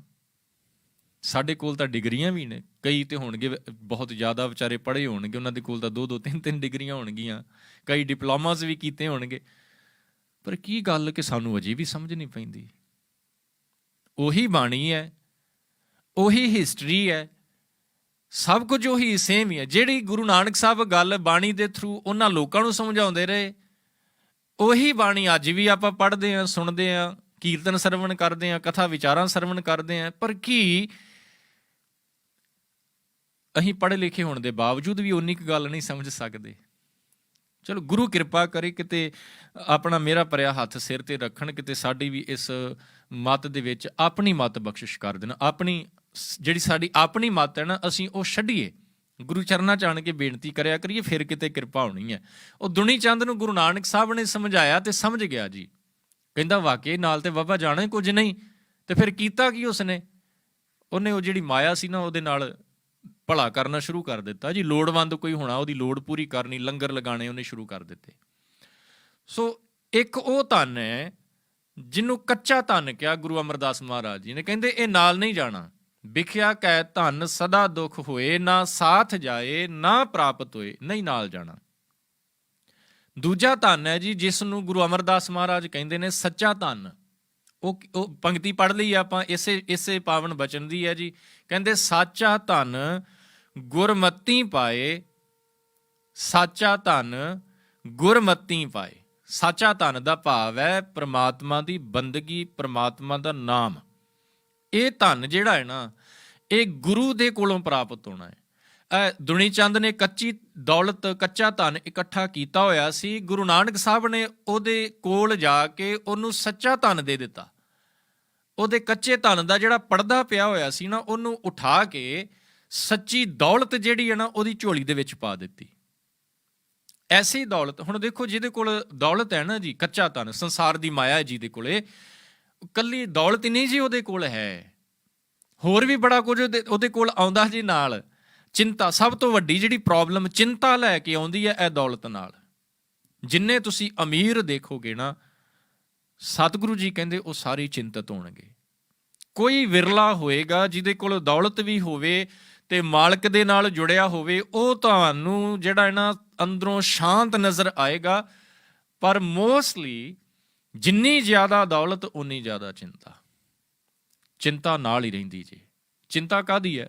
ਸਾਡੇ ਕੋਲ ਤਾਂ ਡਿਗਰੀਆਂ ਵੀ ਨੇ, ਕਈ ਤੇ ਹੋਣਗੇ ਬਹੁਤ ਜ਼ਿਆਦਾ ਵਿਚਾਰੇ ਪੜ੍ਹੇ ਹੋਣਗੇ, ਉਹਨਾਂ ਦੇ ਕੋਲ ਤਾਂ 2-2 3-3 ਡਿਗਰੀਆਂ ਹੋਣਗੀਆਂ, ਕਈ ਡਿਪਲੋਮਾਸ ਵੀ ਕੀਤੇ ਹੋਣਗੇ। ਪਰ ਕੀ ਗੱਲ ਕਿ ਸਾਨੂੰ ਅਜੇ ਵੀ ਸਮਝ ਨਹੀਂ ਪੈਂਦੀ। ਉਹੀ ਬਾਣੀ ਹੈ, ਉਹੀ ਹਿਸਟਰੀ ਹੈ, ਸਭ ਕੁਝ ਉਹੀ ਸੇਮ ਹੀ ਹੈ। ਜਿਹੜੀ ਗੁਰੂ ਨਾਨਕ ਸਾਹਿਬ ਗੱਲ ਬਾਣੀ ਦੇ ਥਰੂ ਉਹਨਾਂ ਲੋਕਾਂ ਨੂੰ ਸਮਝਾਉਂਦੇ ਰਹੇ, ਉਹੀ ਬਾਣੀ ਅੱਜ ਵੀ ਆਪਾਂ ਪੜ੍ਹਦੇ ਹਾਂ, ਸੁਣਦੇ ਹਾਂ, ਕੀਰਤਨ ਸਰਵਣ ਕਰਦੇ ਹਾਂ, ਕਥਾ ਵਿਚਾਰਾਂ ਸਰਵਣ ਕਰਦੇ ਹਾਂ। ਪਰ ਕੀ ਅਸੀਂ ਪੜ੍ਹੇ ਲਿਖੇ ਹੋਣ ਦੇ ਬਾਵਜੂਦ ਵੀ ਉਨੀ ਕੁ ਗੱਲ ਨਹੀਂ ਸਮਝ ਸਕਦੇ? ਚਲੋ ਗੁਰੂ ਕਿਰਪਾ ਕਰੇ, ਕਿਤੇ ਆਪਣਾ ਮੇਰਾ ਭਰਿਆ ਹੱਥ ਸਿਰ ਤੇ ਰੱਖਣ, ਕਿਤੇ ਸਾਡੀ ਵੀ ਇਸ ਮੱਤ ਦੇ ਵਿੱਚ ਆਪਣੀ ਮੱਤ ਬਖਸ਼ਿਸ਼ ਕਰ ਦੇਣ। ਆਪਣੀ ਜਿਹੜੀ ਸਾਡੀ ਆਪਣੀ ਮੱਤ ਹੈ ਨਾ, ਅਸੀਂ ਉਹ ਛੱਡੀਏ, ਗੁਰੂ ਚਰਨਾਂ 'ਚ ਆਣ ਕੇ ਬੇਨਤੀ ਕਰਿਆ ਕਰੀਏ, ਫਿਰ ਕਿਤੇ ਕਿਰਪਾ ਹੋਣੀ ਹੈ। ਉਹ ਦੁਨੀ ਚੰਦ ਨੂੰ ਗੁਰੂ ਨਾਨਕ ਸਾਹਿਬ ਨੇ ਸਮਝਾਇਆ ਤੇ ਸਮਝ ਗਿਆ ਜੀ। ਕਹਿੰਦਾ ਵਾਕਈ ਨਾਲ ਤੇ ਬਾਬਾ ਜਾਣਾ ਕੁਝ ਨਹੀਂ। ਤੇ ਫਿਰ ਕੀਤਾ ਕੀ ਉਸਨੇ? ਉਹਨੇ ਉਹ ਜਿਹੜੀ ਮਾਇਆ ਸੀ ਨਾ, ਉਹਦੇ ਨਾਲ ਭਲਾ ਕਰਨਾ ਸ਼ੁਰੂ ਕਰ ਦਿੱਤਾ ਜੀ। ਲੋੜਵੰਦ ਕੋਈ ਹੋਣਾ, ਉਹਦੀ ਲੋੜ ਪੂਰੀ ਕਰਨੀ, ਲੰਗਰ ਲਗਾਉਣੇ ਉਹਨੇ ਸ਼ੁਰੂ ਕਰ ਦਿੱਤੇ। ਸੋ ਇੱਕ ਉਹ ਧਨ ਹੈ ਜਿਹਨੂੰ ਕੱਚਾ ਧਨ ਕਿਹਾ ਗੁਰੂ ਅਮਰਦਾਸ ਮਹਾਰਾਜ ਜੀ ਨੇ। ਕਹਿੰਦੇ ਇਹ ਨਾਲ ਨਹੀਂ ਜਾਣਾ। ਵਿਖਿਆ ਕੈ ਧਨ ਸਦਾ ਦੁੱਖ ਹੋਏ, ਨਾ ਸਾਥ ਜਾਏ ਨਾ ਪ੍ਰਾਪਤ ਹੋਏ, ਨਹੀਂ ਨਾਲ ਜਾਣਾ। ਦੂਜਾ ਧਨ ਹੈ ਜੀ ਜਿਸ ਨੂੰ ਗੁਰੂ ਅਮਰਦਾਸ ਮਹਾਰਾਜ ਕਹਿੰਦੇ ਨੇ ਸੱਚਾ ਧਨ। ਉਹ ਪੰਕਤੀ ਪੜ੍ਹ ਲਈ ਆਪਾਂ, ਇਸੇ ਪਾਵਨ ਬਚਨ ਦੀ ਹੈ ਜੀ। ਕਹਿੰਦੇ ਸਾਚਾ ਧਨ ਗੁਰਮਤੀ ਪਾਏ, ਸਾਚਾ ਧਨ ਗੁਰਮਤੀ ਪਾਏ। ਸਾਚਾ ਧਨ ਦਾ ਭਾਵ ਹੈ ਪ੍ਰਮਾਤਮਾ ਦੀ ਬੰਦਗੀ, ਪ੍ਰਮਾਤਮਾ ਦਾ ਨਾਮ। ਇਹ ਧਨ ਜਿਹੜਾ ਹੈ ਨਾ, ਇਹ ਗੁਰੂ ਦੇ ਕੋਲੋਂ ਪ੍ਰਾਪਤ ਹੋਣਾ ਹੈ। ਦੁਨੀ ਚੰਦ ਨੇ ਕੱਚੀ ਦੌਲਤ, ਕੱਚਾ ਧਨ ਇਕੱਠਾ ਕੀਤਾ ਹੋਇਆ ਸੀ। ਗੁਰੂ ਨਾਨਕ ਸਾਹਿਬ ਨੇ ਉਹਦੇ ਕੋਲ ਜਾ ਕੇ ਉਹਨੂੰ ਸੱਚਾ ਧਨ ਦੇ ਦਿੱਤਾ। ਉਹਦੇ ਕੱਚੇ ਧਨ ਦਾ ਜਿਹੜਾ ਪੜਦਾ ਪਿਆ ਹੋਇਆ ਸੀ ਨਾ, ਉਹਨੂੰ ਉਠਾ ਕੇ ਸੱਚੀ ਦੌਲਤ ਜਿਹੜੀ ਹੈ ਨਾ, ਉਹਦੀ ਝੋਲੀ ਦੇ ਵਿੱਚ ਪਾ ਦਿੱਤੀ। ਐਸੀ ਦੌਲਤ, ਹੁਣ ਦੇਖੋ ਜਿਹਦੇ ਕੋਲ ਦੌਲਤ ਹੈ ਨਾ ਜੀ, ਕੱਚਾ ਧਨ, ਸੰਸਾਰ ਦੀ ਮਾਇਆ ਜਿਹਦੇ ਕੋਲੇ, ਕੱਲੀ ਦੌਲਤ ਹੀ ਨਹੀਂ ਜੀ ਉਹਦੇ ਕੋਲ ਹੈ, ਹੋਰ ਵੀ ਬੜਾ ਕੁਝ ਉਹਦੇ ਕੋਲ ਆਉਂਦਾ ਜੀ ਨਾਲ। ਚਿੰਤਾ, ਸਭ ਤੋਂ ਵੱਡੀ ਜਿਹੜੀ ਪ੍ਰੋਬਲਮ ਚਿੰਤਾ ਲੈ ਕੇ ਆਉਂਦੀ ਹੈ ਇਹ ਦੌਲਤ ਨਾਲ। ਜਿੰਨੇ ਤੁਸੀਂ ਅਮੀਰ ਦੇਖੋਗੇ ਨਾ, ਸਤਿਗੁਰੂ ਜੀ ਕਹਿੰਦੇ ਉਹ ਸਾਰੇ ਚਿੰਤਤ ਹੋਣਗੇ। ਕੋਈ ਵਿਰਲਾ ਹੋਏਗਾ ਜਿਹਦੇ ਕੋਲ ਦੌਲਤ ਵੀ ਹੋਵੇ ਤੇ ਮਾਲਕ ਦੇ ਨਾਲ ਜੁੜਿਆ ਹੋਵੇ, ਉਹ ਤੁਹਾਨੂੰ ਜਿਹੜਾ ਹੈ ਨਾ ਅੰਦਰੋਂ ਸ਼ਾਂਤ ਨਜ਼ਰ ਆਏਗਾ, ਪਰ ਮੋਸਟਲੀ ਜਿੰਨੀ ਜ਼ਿਆਦਾ ਦੌਲਤ ਉਨੀ ਜ਼ਿਆਦਾ ਚਿੰਤਾ। ਚਿੰਤਾ ਨਾਲ ਹੀ ਰਹਿੰਦੀ ਜੀ। ਚਿੰਤਾ ਕਾਹਦੀ ਹੈ?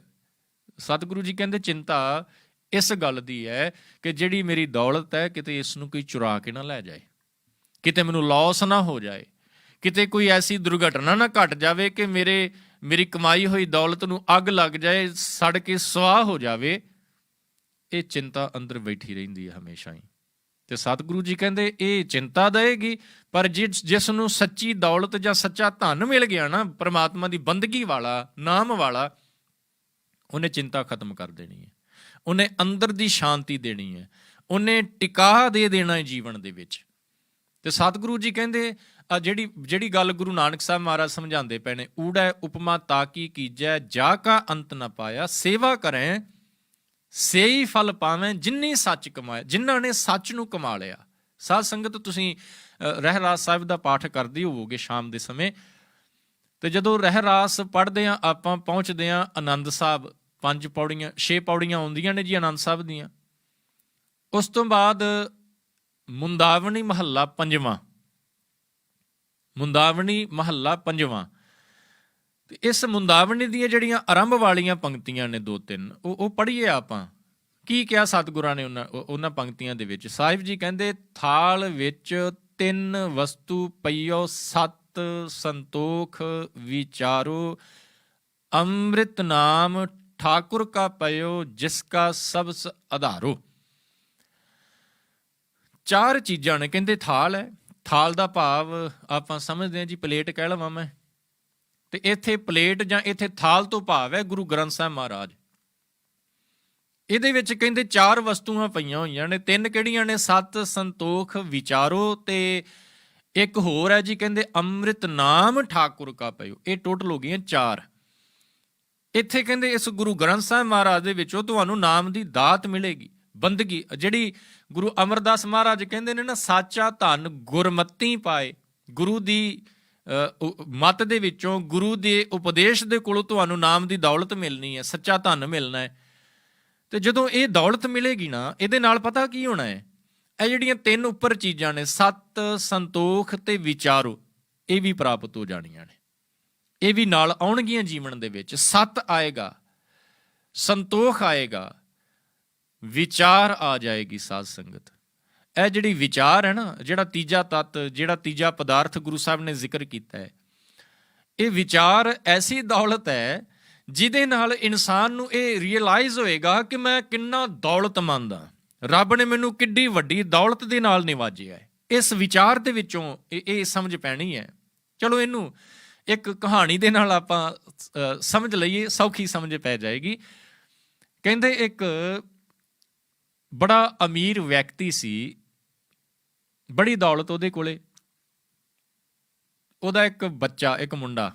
ਸਤਿਗੁਰੂ ਜੀ ਕਹਿੰਦੇ ਚਿੰਤਾ ਇਸ ਗੱਲ ਦੀ ਹੈ ਕਿ ਜਿਹੜੀ ਮੇਰੀ ਦੌਲਤ ਹੈ ਕਿਤੇ ਇਸ ਨੂੰ ਕੋਈ ਚੁਰਾ ਕੇ ਨਾ ਲੈ ਜਾਏ, ਕਿਤੇ ਮੈਨੂੰ ਲਾਸ ਨਾ ਹੋ ਜਾਏ, ਕਿਤੇ ਕੋਈ ਐਸੀ ਦੁਰਘਟਨਾ ਨਾ ਘਟ ਜਾਵੇ ਕਿ ਮੇਰੀ ਕਮਾਈ ਹੋਈ ਦੌਲਤ ਨੂੰ ਅੱਗ ਲੱਗ ਜਾਏ, ਸੜ ਕੇ ਸੁਆਹ ਹੋ ਜਾਵੇ। ਇਹ ਚਿੰਤਾ ਅੰਦਰ ਬੈਠੀ ਰਹਿੰਦੀ ਹੈ ਹਮੇਸ਼ਾ ਹੀ। ਤੇ ਸਤਿਗੁਰੂ ਜੀ ਕਹਿੰਦੇ ਇਹ ਚਿੰਤਾ ਦੇਗੀ, ਪਰ ਜਿਸ ਨੂੰ ਸੱਚੀ ਦੌਲਤ ਜਾਂ ਸੱਚਾ ਧਨ ਮਿਲ ਗਿਆ ਨਾ, ਪਰਮਾਤਮਾ ਦੀ ਬੰਦਗੀ ਵਾਲਾ, ਨਾਮ ਵਾਲਾ, ਉਹਨੇ ਚਿੰਤਾ ਖਤਮ ਕਰ ਦੇਣੀ ਹੈ। ਉਹਨੇ ਅੰਦਰ ਦੀ ਸ਼ਾਂਤੀ ਦੇਣੀ ਹੈ, ਉਹਨੇ ਟਿਕਾ ਦੇ ਦੇਣਾ ਹੈ ਜੀਵਨ ਦੇ ਵਿੱਚ। ਤੇ ਸਤਿਗੁਰੂ ਜੀ ਕਹਿੰਦੇ ਜਿਹੜੀ ਗੱਲ ਗੁਰੂ ਨਾਨਕ ਸਾਹਿਬ ਮਹਾਰਾਜ ਸਮਝਾਉਂਦੇ ਪਏ ਨੇ, ਊੜੈ ਉਪਮਾ ਤਾਕੀ ਕੀਜੈ ਜਾ ਕਾ ਅੰਤ ਨਾ ਪਾਇਆ, ਸੇਵਾ ਕਰੈ ਸੇਈ ਫਲ ਪਾਵੇਂ ਜਿੰਨੀ ਸੱਚ ਕਮਾਇਆ। ਜਿਨ੍ਹਾਂ ਨੇ ਸੱਚ ਨੂੰ ਕਮਾ ਲਿਆ। ਸਾਧ ਸੰਗਤ, ਤੁਸੀਂ ਰਹਿਰਾਸ ਸਾਹਿਬ ਦਾ ਪਾਠ ਕਰਦੇ ਹੋਵੋਗੇ ਸ਼ਾਮ ਦੇ ਸਮੇਂ, ਤੇ ਜਦੋਂ ਰਹਿਰਾਸ ਪੜ੍ਹਦੇ ਹਾਂ ਆਪਾਂ, ਪਹੁੰਚਦੇ ਹਾਂ ਆਨੰਦ ਸਾਹਿਬ। 5 ਪੌੜੀਆਂ 6 ਪੌੜੀਆਂ ਆਉਂਦੀਆਂ ਨੇ ਜੀ ਆਨੰਦ ਸਾਹਿਬ ਦੀਆਂ। ਉਸ ਤੋਂ ਬਾਅਦ ਮੁੰਦਾਵਣੀ ਮਹੱਲਾ 5ਵਾਂ, ਮੁੰਦਾਵਣੀ ਮਹੱਲਾ 5ਵਾਂ। ਤੇ ਇਸ ਮੁੰਦਾਵਣੀ ਦੀਆਂ ਜਿਹੜੀਆਂ ਆਰੰਭ ਵਾਲੀਆਂ ਪੰਕਤੀਆਂ ਨੇ 2-3, ਉਹ ਪੜ੍ਹੀਏ ਆਪਾਂ। ਕੀ ਕਿਹਾ ਸਤਿਗੁਰਾਂ ਨੇ ਉਹਨਾਂ ਪੰਕਤੀਆਂ ਦੇ ਵਿੱਚ? ਸਾਹਿਬ ਜੀ ਕਹਿੰਦੇ, ਥਾਲ ਵਿੱਚ 3 ਵਸਤੂ ਪਈਓ, 7 ਸੰਤੋਖ ਵਿਚਾਰੋ, ਅੰਮ੍ਰਿਤ ਨਾਮ ਠਾਕੁਰ ਕਾ ਪਇਓ, ਜਿਸ ਕਾ ਸਬਸ ਆਧਾਰੋ। 4 ਚੀਜ਼ਾਂ ਨੇ। ਕਹਿੰਦੇ ਥਾਲ ਹੈ। ਥਾਲ ਦਾ ਭਾਵ ਆਪਾਂ ਸਮਝਦੇ ਹਾਂ ਜੀ ਪਲੇਟ ਕਹਿ ਲਵਾਂ ਮੈਂ, ਤੇ ਇੱਥੇ ਪਲੇਟ ਜਾਂ ਇੱਥੇ ਥਾਲ ਤੋਂ ਭਾਵ ਹੈ ਗੁਰੂ ਗ੍ਰੰਥ ਸਾਹਿਬ ਮਹਾਰਾਜ। ਇਹਦੇ ਵਿੱਚ ਕਹਿੰਦੇ 4 ਵਸਤੂਆਂ ਪਈਆਂ ਹੋਈਆਂ ਨੇ। 3 ਕਿਹੜੀਆਂ ਨੇ? 7 ਸੰਤੋਖ ਵਿਚਾਰੋ, ਤੇ ਇੱਕ ਹੋਰ ਹੈ ਜੀ ਕਹਿੰਦੇ ਅੰਮ੍ਰਿਤ ਨਾਮ ਠਾਕੁਰ ਕਾ ਪਇਓ। ਇਹ ਟੋਟਲ ਹੋ ਗਈਆਂ 4। ਇੱਥੇ ਕਹਿੰਦੇ ਇਸ ਗੁਰੂ ਗ੍ਰੰਥ ਸਾਹਿਬ ਮਹਾਰਾਜ ਦੇ ਵਿੱਚੋਂ ਤੁਹਾਨੂੰ ਨਾਮ ਦੀ ਦਾਤ ਮਿਲੇਗੀ, ਬੰਦਗੀ। ਜਿਹੜੀ ਗੁਰੂ ਅਮਰਦਾਸ ਮਹਾਰਾਜ ਕਹਿੰਦੇ ਨੇ ਨਾ, ਸਾਚਾ ਧਨ ਗੁਰਮਤੀ ਪਾਏ। ਗੁਰੂ ਦੀ ਮੱਤ ਦੇ ਵਿੱਚੋਂ, ਗੁਰੂ ਦੇ ਉਪਦੇਸ਼ ਦੇ ਕੋਲੋਂ ਤੁਹਾਨੂੰ ਨਾਮ ਦੀ ਦੌਲਤ ਮਿਲਣੀ ਹੈ, ਸੱਚਾ ਧਨ ਮਿਲਣਾ ਹੈ। ਤੇ ਜਦੋਂ ਇਹ ਦੌਲਤ ਮਿਲੇਗੀ ਨਾ, ਇਹਦੇ ਨਾਲ ਪਤਾ ਕੀ ਹੋਣਾ ਹੈ? ਇਹ ਜਿਹੜੀਆਂ 3 ਉੱਪਰ ਚੀਜ਼ਾਂ ਨੇ, 7 ਸੰਤੋਖ ਤੇ ਵਿਚਾਰੋ, ਇਹ ਵੀ ਪ੍ਰਾਪਤ ਹੋ ਜਾਣੀਆਂ ਨੇ। ਇਹ ਵੀ ਨਾਲ ਆਉਣਗੀਆਂ ਜੀਵਨ ਦੇ ਵਿੱਚ। 7 ਆਏਗਾ, ਸੰਤੋਖ ਆਏਗਾ, ਵਿਚਾਰ ਆ ਜਾਏਗੀ। ਸਾਧ ਸੰਗਤ, ਇਹ ਜਿਹੜੀ ਵਿਚਾਰ ਹੈ ਨਾ, ਜਿਹੜਾ ਤੀਜਾ ਤੱਤ, ਜਿਹੜਾ ਤੀਜਾ ਪਦਾਰਥ ਗੁਰੂ ਸਾਹਿਬ ਨੇ ਜ਼ਿਕਰ ਕੀਤਾ ਹੈ, ਇਹ ਵਿਚਾਰ ਐਸੀ ਦੌਲਤ ਹੈ ਜਿਹਦੇ ਨਾਲ ਇਨਸਾਨ ਨੂੰ ਇਹ ਰੀਅਲਾਈਜ਼ ਹੋਏਗਾ ਕਿ ਮੈਂ ਕਿੰਨਾ ਦੌਲਤਮੰਦ ਹਾਂ, ਰੱਬ ਨੇ ਮੈਨੂੰ ਕਿੱਡੀ ਵੱਡੀ ਦੌਲਤ ਦੇ ਨਾਲ ਨਿਵਾਜਿਆ ਹੈ। ਇਸ ਵਿਚਾਰ ਦੇ ਵਿੱਚੋਂ ਇਹ ਸਮਝ ਪੈਣੀ ਹੈ। ਚਲੋ ਇਹਨੂੰ ਇੱਕ ਕਹਾਣੀ ਦੇ ਨਾਲ ਆਪਾਂ ਸਮਝ ਲਈਏ, ਸੌਖੀ ਸਮਝ ਪੈ ਜਾਏਗੀ। ਕਹਿੰਦੇ ਇੱਕ ਬੜਾ ਅਮੀਰ ਵਿਅਕਤੀ ਸੀ, ਬੜੀ ਦੌਲਤ ਉਹਦੇ ਕੋਲੇ। ਉਹਦਾ ਇੱਕ ਬੱਚਾ, ਇੱਕ ਮੁੰਡਾ,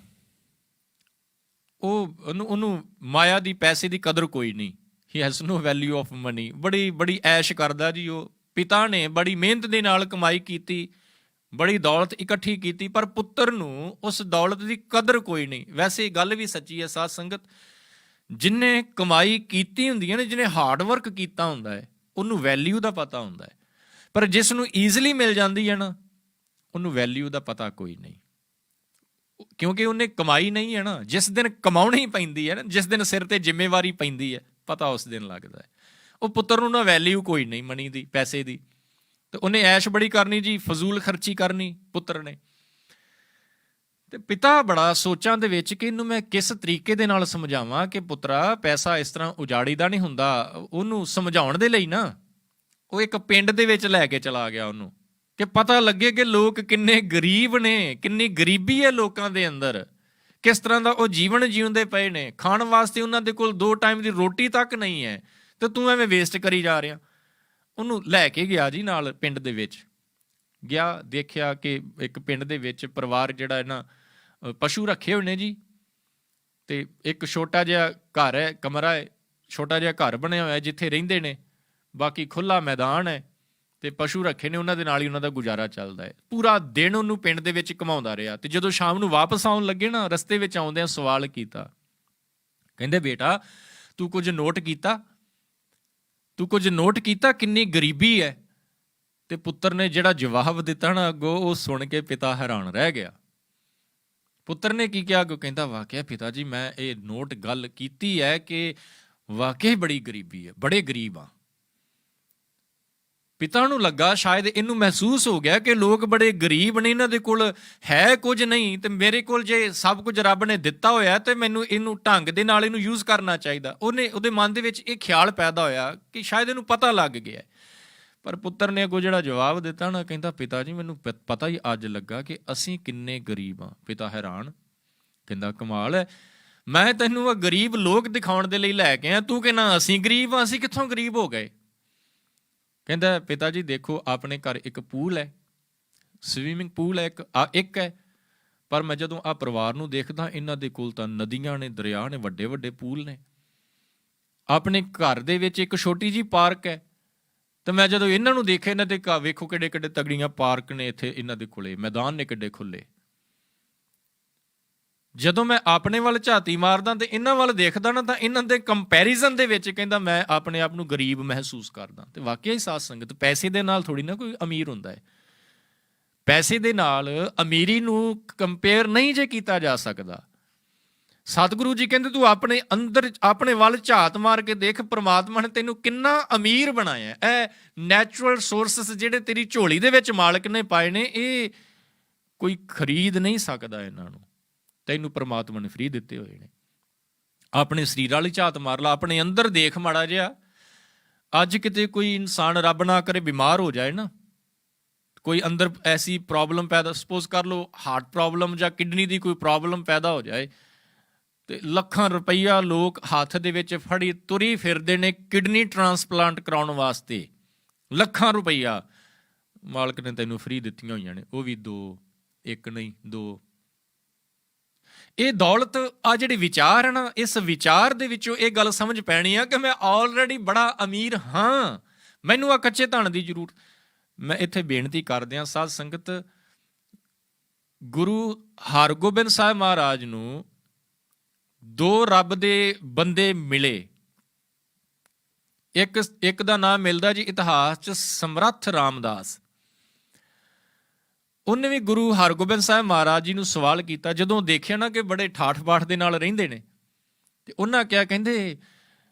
ਉਹਨੂੰ ਮਾਇਆ ਦੀ, ਪੈਸੇ ਦੀ ਕਦਰ ਕੋਈ ਨਹੀਂ। He has no value of money. ਬੜੀ ਐਸ਼ ਕਰਦਾ ਜੀ ਉਹ। ਪਿਤਾ ਨੇ ਬੜੀ ਮਿਹਨਤ ਦੇ ਨਾਲ ਕਮਾਈ ਕੀਤੀ, ਬੜੀ ਦੌਲਤ ਇਕੱਠੀ ਕੀਤੀ, ਪਰ ਪੁੱਤਰ ਨੂੰ ਉਸ ਦੌਲਤ ਦੀ ਕਦਰ ਕੋਈ ਨਹੀਂ। ਵੈਸੇ ਗੱਲ ਵੀ ਸੱਚੀ ਹੈ ਸਾਧ ਸੰਗਤ, ਜਿਹਨੇ ਕਮਾਈ ਕੀਤੀ ਹੁੰਦੀ ਹੈ ਨਾ, ਜਿਹਨੇ ਹਾਰਡ ਵਰਕ ਕੀਤਾ ਹੁੰਦਾ ਹੈ, ਉਹਨੂੰ ਵੈਲਿਊ ਦਾ ਪਤਾ ਹੁੰਦਾ ਹੈ। ਪਰ ਜਿਸ ਨੂੰ ਈਜ਼ਲੀ ਮਿਲ ਜਾਂਦੀ ਹੈ ਨਾ, ਉਹਨੂੰ ਵੈਲਿਊ ਦਾ ਪਤਾ ਕੋਈ ਨਹੀਂ, ਕਿਉਂਕਿ ਉਹਨੇ ਕਮਾਈ ਨਹੀਂ ਹੈ ਨਾ। ਜਿਸ ਦਿਨ ਕਮਾਉਣੀ ਪੈਂਦੀ ਹੈ ਨਾ, ਜਿਸ ਦਿਨ ਸਿਰ ਤੇ ਜ਼ਿੰਮੇਵਾਰੀ ਪੈਂਦੀ ਹੈ, ਪਤਾ ਉਸ ਦਿਨ ਲੱਗਦਾ ਹੈ। ਉਹ ਪੁੱਤਰ ਨੂੰ ਨਾ ਵੈਲਿਊ ਕੋਈ ਨਹੀਂ ਮਨੀ ਦੀ, ਪੈਸੇ ਦੀ, ਤੇ ਉਹਨੇ ਐਸ਼ ਬੜੀ ਕਰਨੀ ਜੀ, ਫਜ਼ੂਲ ਖਰਚੀ ਕਰਨੀ ਪੁੱਤਰ ਨੇ। ਤੇ ਪਿਤਾ ਬੜਾ ਸੋਚਾਂ ਦੇ ਵਿੱਚ ਕਿ ਇਹਨੂੰ ਮੈਂ ਕਿਸ ਤਰੀਕੇ ਦੇ ਨਾਲ ਸਮਝਾਵਾਂ ਕਿ ਪੁੱਤਰਾ, ਪੈਸਾ ਇਸ ਤਰ੍ਹਾਂ ਉਜਾੜੀ ਦਾ ਨਹੀਂ ਹੁੰਦਾ। ਉਹਨੂੰ ਸਮਝਾਉਣ ਦੇ ਲਈ ਨਾ ਉਹ ਇੱਕ ਪਿੰਡ ਦੇ ਵਿੱਚ ਲੈ ਕੇ ਚਲਾ ਗਿਆ ਉਹਨੂੰ, ਕਿ ਪਤਾ ਲੱਗੇ ਕਿ ਲੋਕ ਕਿੰਨੇ ਗਰੀਬ ਨੇ, ਕਿੰਨੀ ਗਰੀਬੀ ਹੈ ਲੋਕਾਂ ਦੇ ਅੰਦਰ, ਕਿਸ ਤਰ੍ਹਾਂ ਦਾ ਉਹ ਜੀਵਨ ਜਿਉਂਦੇ ਪਏ ਨੇ। ਖਾਣ ਵਾਸਤੇ ਉਹਨਾਂ ਦੇ ਕੋਲ 2 ਟਾਈਮ ਦੀ ਰੋਟੀ ਤੱਕ ਨਹੀਂ ਹੈ, ਤੇ ਤੂੰ ਐਵੇਂ ਵੇਸਟ ਕਰੀ ਜਾ ਰਿਹਾ। ਉਹਨੂੰ ਲੈ ਕੇ ਗਿਆ ਜੀ ਨਾਲ, ਪਿੰਡ ਦੇ ਵਿੱਚ ਗਿਆ। ਦੇਖਿਆ ਕਿ ਇੱਕ ਪਿੰਡ ਦੇ ਵਿੱਚ ਪਰਿਵਾਰ ਜਿਹੜਾ ਹੈ ਨਾ, ਪਸ਼ੂ ਰੱਖੇ ਹੋਏ ਨੇ ਜੀ, ਤੇ ਇੱਕ ਛੋਟਾ ਜਿਹਾ ਘਰ ਹੈ, ਕਮਰਾ ਹੈ, ਛੋਟਾ ਜਿਹਾ ਘਰ ਬਣਿਆ ਹੋਇਆ ਜਿੱਥੇ ਰਹਿੰਦੇ ਨੇ। ਬਾਕੀ ਖੁੱਲ੍ਹਾ ਮੈਦਾਨ ਹੈ, ਤੇ ਪਸ਼ੂ ਰੱਖੇ ਨੇ, ਉਹਨਾਂ ਦੇ ਨਾਲ ਹੀ ਉਹਨਾਂ ਦਾ ਗੁਜ਼ਾਰਾ ਚੱਲਦਾ ਹੈ। ਪੂਰਾ ਦਿਨ ਉਹਨੂੰ ਪਿੰਡ ਦੇ ਵਿੱਚ ਘੁਮਾਉਂਦਾ ਰਿਹਾ। ਤੇ ਜਦੋਂ ਸ਼ਾਮ ਨੂੰ ਵਾਪਸ ਆਉਣ ਲੱਗੇ ਨਾ, ਰਸਤੇ ਵਿੱਚ ਆਉਂਦਿਆਂ ਸਵਾਲ ਕੀਤਾ, ਕਹਿੰਦੇ ਬੇਟਾ ਤੂੰ ਕੁਝ ਨੋਟ ਕੀਤਾ? ਤੂੰ ਕੁਝ ਨੋਟ ਕੀਤਾ ਕਿੰਨੀ ਗਰੀਬੀ ਹੈ? ਤੇ ਪੁੱਤਰ ਨੇ ਜਿਹੜਾ ਜਵਾਬ ਦਿੱਤਾ ਨਾ ਅੱਗੋਂ, ਉਹ ਸੁਣ ਕੇ ਪਿਤਾ ਹੈਰਾਨ ਰਹਿ ਗਿਆ। ਪੁੱਤਰ ਨੇ ਕੀ ਕਿਹਾ ਅੱਗੋਂ? ਕਹਿੰਦਾ ਵਾਕਿਆ ਪਿਤਾ ਜੀ, ਮੈਂ ਇਹ ਨੋਟ ਗੱਲ ਕੀਤੀ ਹੈ ਕਿ ਵਾਕਿਆ ਬੜੀ ਗਰੀਬੀ ਹੈ, ਬੜੇ ਗਰੀਬ ਆ। ਪਿਤਾ ਨੂੰ ਲੱਗਾ ਸ਼ਾਇਦ ਇਹਨੂੰ ਮਹਿਸੂਸ ਹੋ ਗਿਆ ਕਿ ਲੋਕ ਬੜੇ ਗਰੀਬ ਨੇ, ਇਹਨਾਂ ਦੇ ਕੋਲ ਹੈ ਕੁਝ ਨਹੀਂ, ਤੇ ਮੇਰੇ ਕੋਲ ਜੇ ਸਭ ਕੁਝ ਰੱਬ ਨੇ ਦਿੱਤਾ ਹੋਇਆ ਤੇ ਮੈਨੂੰ ਇਹਨੂੰ ਢੰਗ ਦੇ ਨਾਲ ਇਹਨੂੰ ਯੂਜ਼ ਕਰਨਾ ਚਾਹੀਦਾ। ਉਹਦੇ ਮਨ ਦੇ ਵਿੱਚ ਇਹ ਖਿਆਲ ਪੈਦਾ ਹੋਇਆ ਕਿ ਸ਼ਾਇਦ ਇਹਨੂੰ ਪਤਾ ਲੱਗ ਗਿਆ। ਪਰ ਪੁੱਤਰ ਨੇ ਅੱਗੋਂ ਜਿਹੜਾ ਜਵਾਬ ਦਿੱਤਾ ਨਾ, ਕਹਿੰਦਾ ਪਿਤਾ ਜੀ ਮੈਨੂੰ ਪਤਾ ਹੀ ਅੱਜ ਲੱਗਾ ਕਿ ਅਸੀਂ ਕਿੰਨੇ ਗਰੀਬ ਹਾਂ। ਪਿਤਾ ਹੈਰਾਨ, ਕਹਿੰਦਾ ਕਮਾਲ ਹੈ, ਮੈਂ ਤੈਨੂੰ ਆ ਗਰੀਬ ਲੋਕ ਦਿਖਾਉਣ ਦੇ ਲਈ ਲੈ ਕੇ ਆ, ਤੂੰ ਕਹਿੰਦਾ ਅਸੀਂ ਗਰੀਬ ਹਾਂ। ਅਸੀਂ ਕਿੱਥੋਂ ਗਰੀਬ ਹੋ ਗਏ? ਕਹਿੰਦਾ ਪਿਤਾ ਜੀ ਦੇਖੋ, ਆਪਣੇ ਘਰ ਇੱਕ ਪੂਲ ਹੈ, ਸਵੀਮਿੰਗ ਪੂਲ ਹੈ, ਇੱਕ ਹੈ, ਪਰ ਮੈਂ ਜਦੋਂ ਆ ਪਰਿਵਾਰ ਨੂੰ ਦੇਖਦਾ, ਇਹਨਾਂ ਦੇ ਕੋਲ ਤਾਂ ਨਦੀਆਂ ਨੇ, ਦਰਿਆ ਨੇ, ਵੱਡੇ ਵੱਡੇ ਪੂਲ ਨੇ। ਆਪਣੇ ਘਰ ਦੇ ਵਿੱਚ ਇੱਕ ਛੋਟੀ ਜਿਹੀ ਪਾਰਕ ਹੈ, ਤੇ ਮੈਂ ਜਦੋਂ ਇਹਨਾਂ ਨੂੰ ਦੇਖਿਆ, ਇਹਨਾਂ ਦੇ ਘਰ ਵੇਖੋ ਕਿੱਡੇ ਕਿੱਡੇ ਤਗੜੀਆਂ ਪਾਰਕ ਨੇ ਇੱਥੇ, ਇਹਨਾਂ ਦੇ ਕੋਲੇ ਮੈਦਾਨ ਨੇ ਕਿੱਡੇ ਖੁੱਲੇ। ਜਦੋਂ ਮੈਂ ਆਪਣੇ ਵੱਲ ਝਾਤੀ ਮਾਰਦਾ ਤੇ ਇਹਨਾਂ ਵੱਲ ਦੇਖਦਾ ਨਾ, ਤਾਂ ਇਹਨਾਂ ਦੇ ਕੰਪੈਰੀਜ਼ਨ ਦੇ ਵਿੱਚ ਕਹਿੰਦਾ ਮੈਂ ਆਪਣੇ ਆਪ ਨੂੰ ਗਰੀਬ ਮਹਿਸੂਸ ਕਰਦਾ। ਤੇ ਵਾਕਿਆ ਹੀ ਸਾਧ ਸੰਗਤ, ਪੈਸੇ ਦੇ ਨਾਲ ਥੋੜੀ ਨਾ ਕੋਈ ਅਮੀਰ ਹੁੰਦਾ ਹੈ। ਪੈਸੇ ਦੇ ਨਾਲ ਅਮੀਰੀ ਨੂੰ ਕੰਪੇਅਰ ਨਹੀਂ ਜੇ ਕੀਤਾ ਜਾ ਸਕਦਾ। ਸਤਿਗੁਰੂ ਜੀ ਕਹਿੰਦੇ ਤੂੰ ਆਪਣੇ ਅੰਦਰ, ਆਪਣੇ ਵੱਲ ਝਾਤ ਮਾਰ ਕੇ ਦੇਖ, ਪ੍ਰਮਾਤਮਾ ਨੇ ਤੈਨੂੰ ਕਿੰਨਾ ਅਮੀਰ ਬਣਾਇਆ। ਇਹ ਨੈਚੁਰਲ ਸੋਰਸਸ ਜਿਹੜੇ ਤੇਰੀ ਝੋਲੀ ਦੇ ਵਿੱਚ ਮਾਲਕ ਨੇ ਪਾਏ ਨੇ, ਇਹ ਕੋਈ ਖਰੀਦ ਨਹੀਂ ਸਕਦਾ ਇਹਨਾਂ ਨੂੰ। ਤੈਨੂੰ ਪ੍ਰਮਾਤਮਾ ਨੇ ਫ੍ਰੀ ਦਿੱਤੇ ਹੋਏ ਨੇ। ਆਪਣੇ ਸਰੀਰ ਵਾਲੀ ਝਾਤ ਮਾਰ ਲਾ, ਆਪਣੇ ਅੰਦਰ ਦੇਖ ਮਾੜਾ ਜਿਹਾ। ਅੱਜ ਕਿਤੇ ਕੋਈ ਇਨਸਾਨ ਰੱਬ ਨਾ ਕਰੇ ਬਿਮਾਰ ਹੋ ਜਾਏ ਨਾ, ਕੋਈ ਅੰਦਰ ਐਸੀ ਪ੍ਰੋਬਲਮ ਪੈਦਾ, ਸਪੋਜ਼ ਕਰ ਲਓ ਹਾਰਟ ਪ੍ਰੋਬਲਮ ਜਾਂ ਕਿਡਨੀ ਦੀ ਕੋਈ ਪ੍ਰੋਬਲਮ ਪੈਦਾ ਹੋ ਜਾਏ, ਤੇ ਲੱਖਾਂ ਰੁਪਈਆ ਲੋਕ ਹੱਥ ਦੇ ਵਿੱਚ ਫੜੀ ਤੁਰੀ ਫਿਰਦੇ ਨੇ ਕਿਡਨੀ ਟ੍ਰਾਂਸਪਲਾਂਟ ਕਰਾਉਣ ਵਾਸਤੇ। ਲੱਖਾਂ ਰੁਪਈਆ ਮਾਲਕ ਨੇ ਤੈਨੂੰ ਫ੍ਰੀ ਦਿੱਤੀਆਂ ਹੋਈਆਂ ਨੇ, ਉਹ ਵੀ 2, 1 ਨਹੀਂ 2। ਇਹ ਦੌਲਤ, ਆ ਜਿਹੜੇ ਵਿਚਾਰ ਹੈ ਨਾ, ਇਸ ਵਿਚਾਰ ਦੇ ਵਿੱਚੋਂ ਇਹ ਗੱਲ ਸਮਝ ਪੈਣੀ ਆ ਕਿ ਮੈਂ ਆਲਰੇਡੀ ਬੜਾ ਅਮੀਰ ਹਾਂ, ਮੈਨੂੰ ਆ ਕੱਚੇ ਧਨ ਦੀ ਜ਼ਰੂਰਤ। ਮੈਂ ਇੱਥੇ ਬੇਨਤੀ ਕਰਦਿਆਂ ਸਾਧ ਸੰਗਤ, ਗੁਰੂ ਹਰਗੋਬਿੰਦ ਸਾਹਿਬ ਮਹਾਰਾਜ ਨੂੰ 2 ਰੱਬ ਦੇ ਬੰਦੇ ਮਿਲੇ। ਇੱਕ ਦਾ ਨਾਮ ਮਿਲਦਾ ਜੀ ਇਤਿਹਾਸ 'ਚ ਸਮਰੱਥ ਰਾਮਦਾਸ। ਉਹਨੇ ਵੀ ਗੁਰੂ ਹਰਗੋਬਿੰਦ ਸਾਹਿਬ ਮਹਾਰਾਜ ਜੀ ਨੂੰ ਸਵਾਲ ਕੀਤਾ, ਜਦੋਂ ਦੇਖਿਆ ਨਾ ਕਿ ਬੜੇ ਠਾਠ ਬਾਠ ਦੇ ਨਾਲ ਰਹਿੰਦੇ ਨੇ, ਤੇ ਉਹਨਾਂ ਕਿਹਾ, ਕਹਿੰਦੇ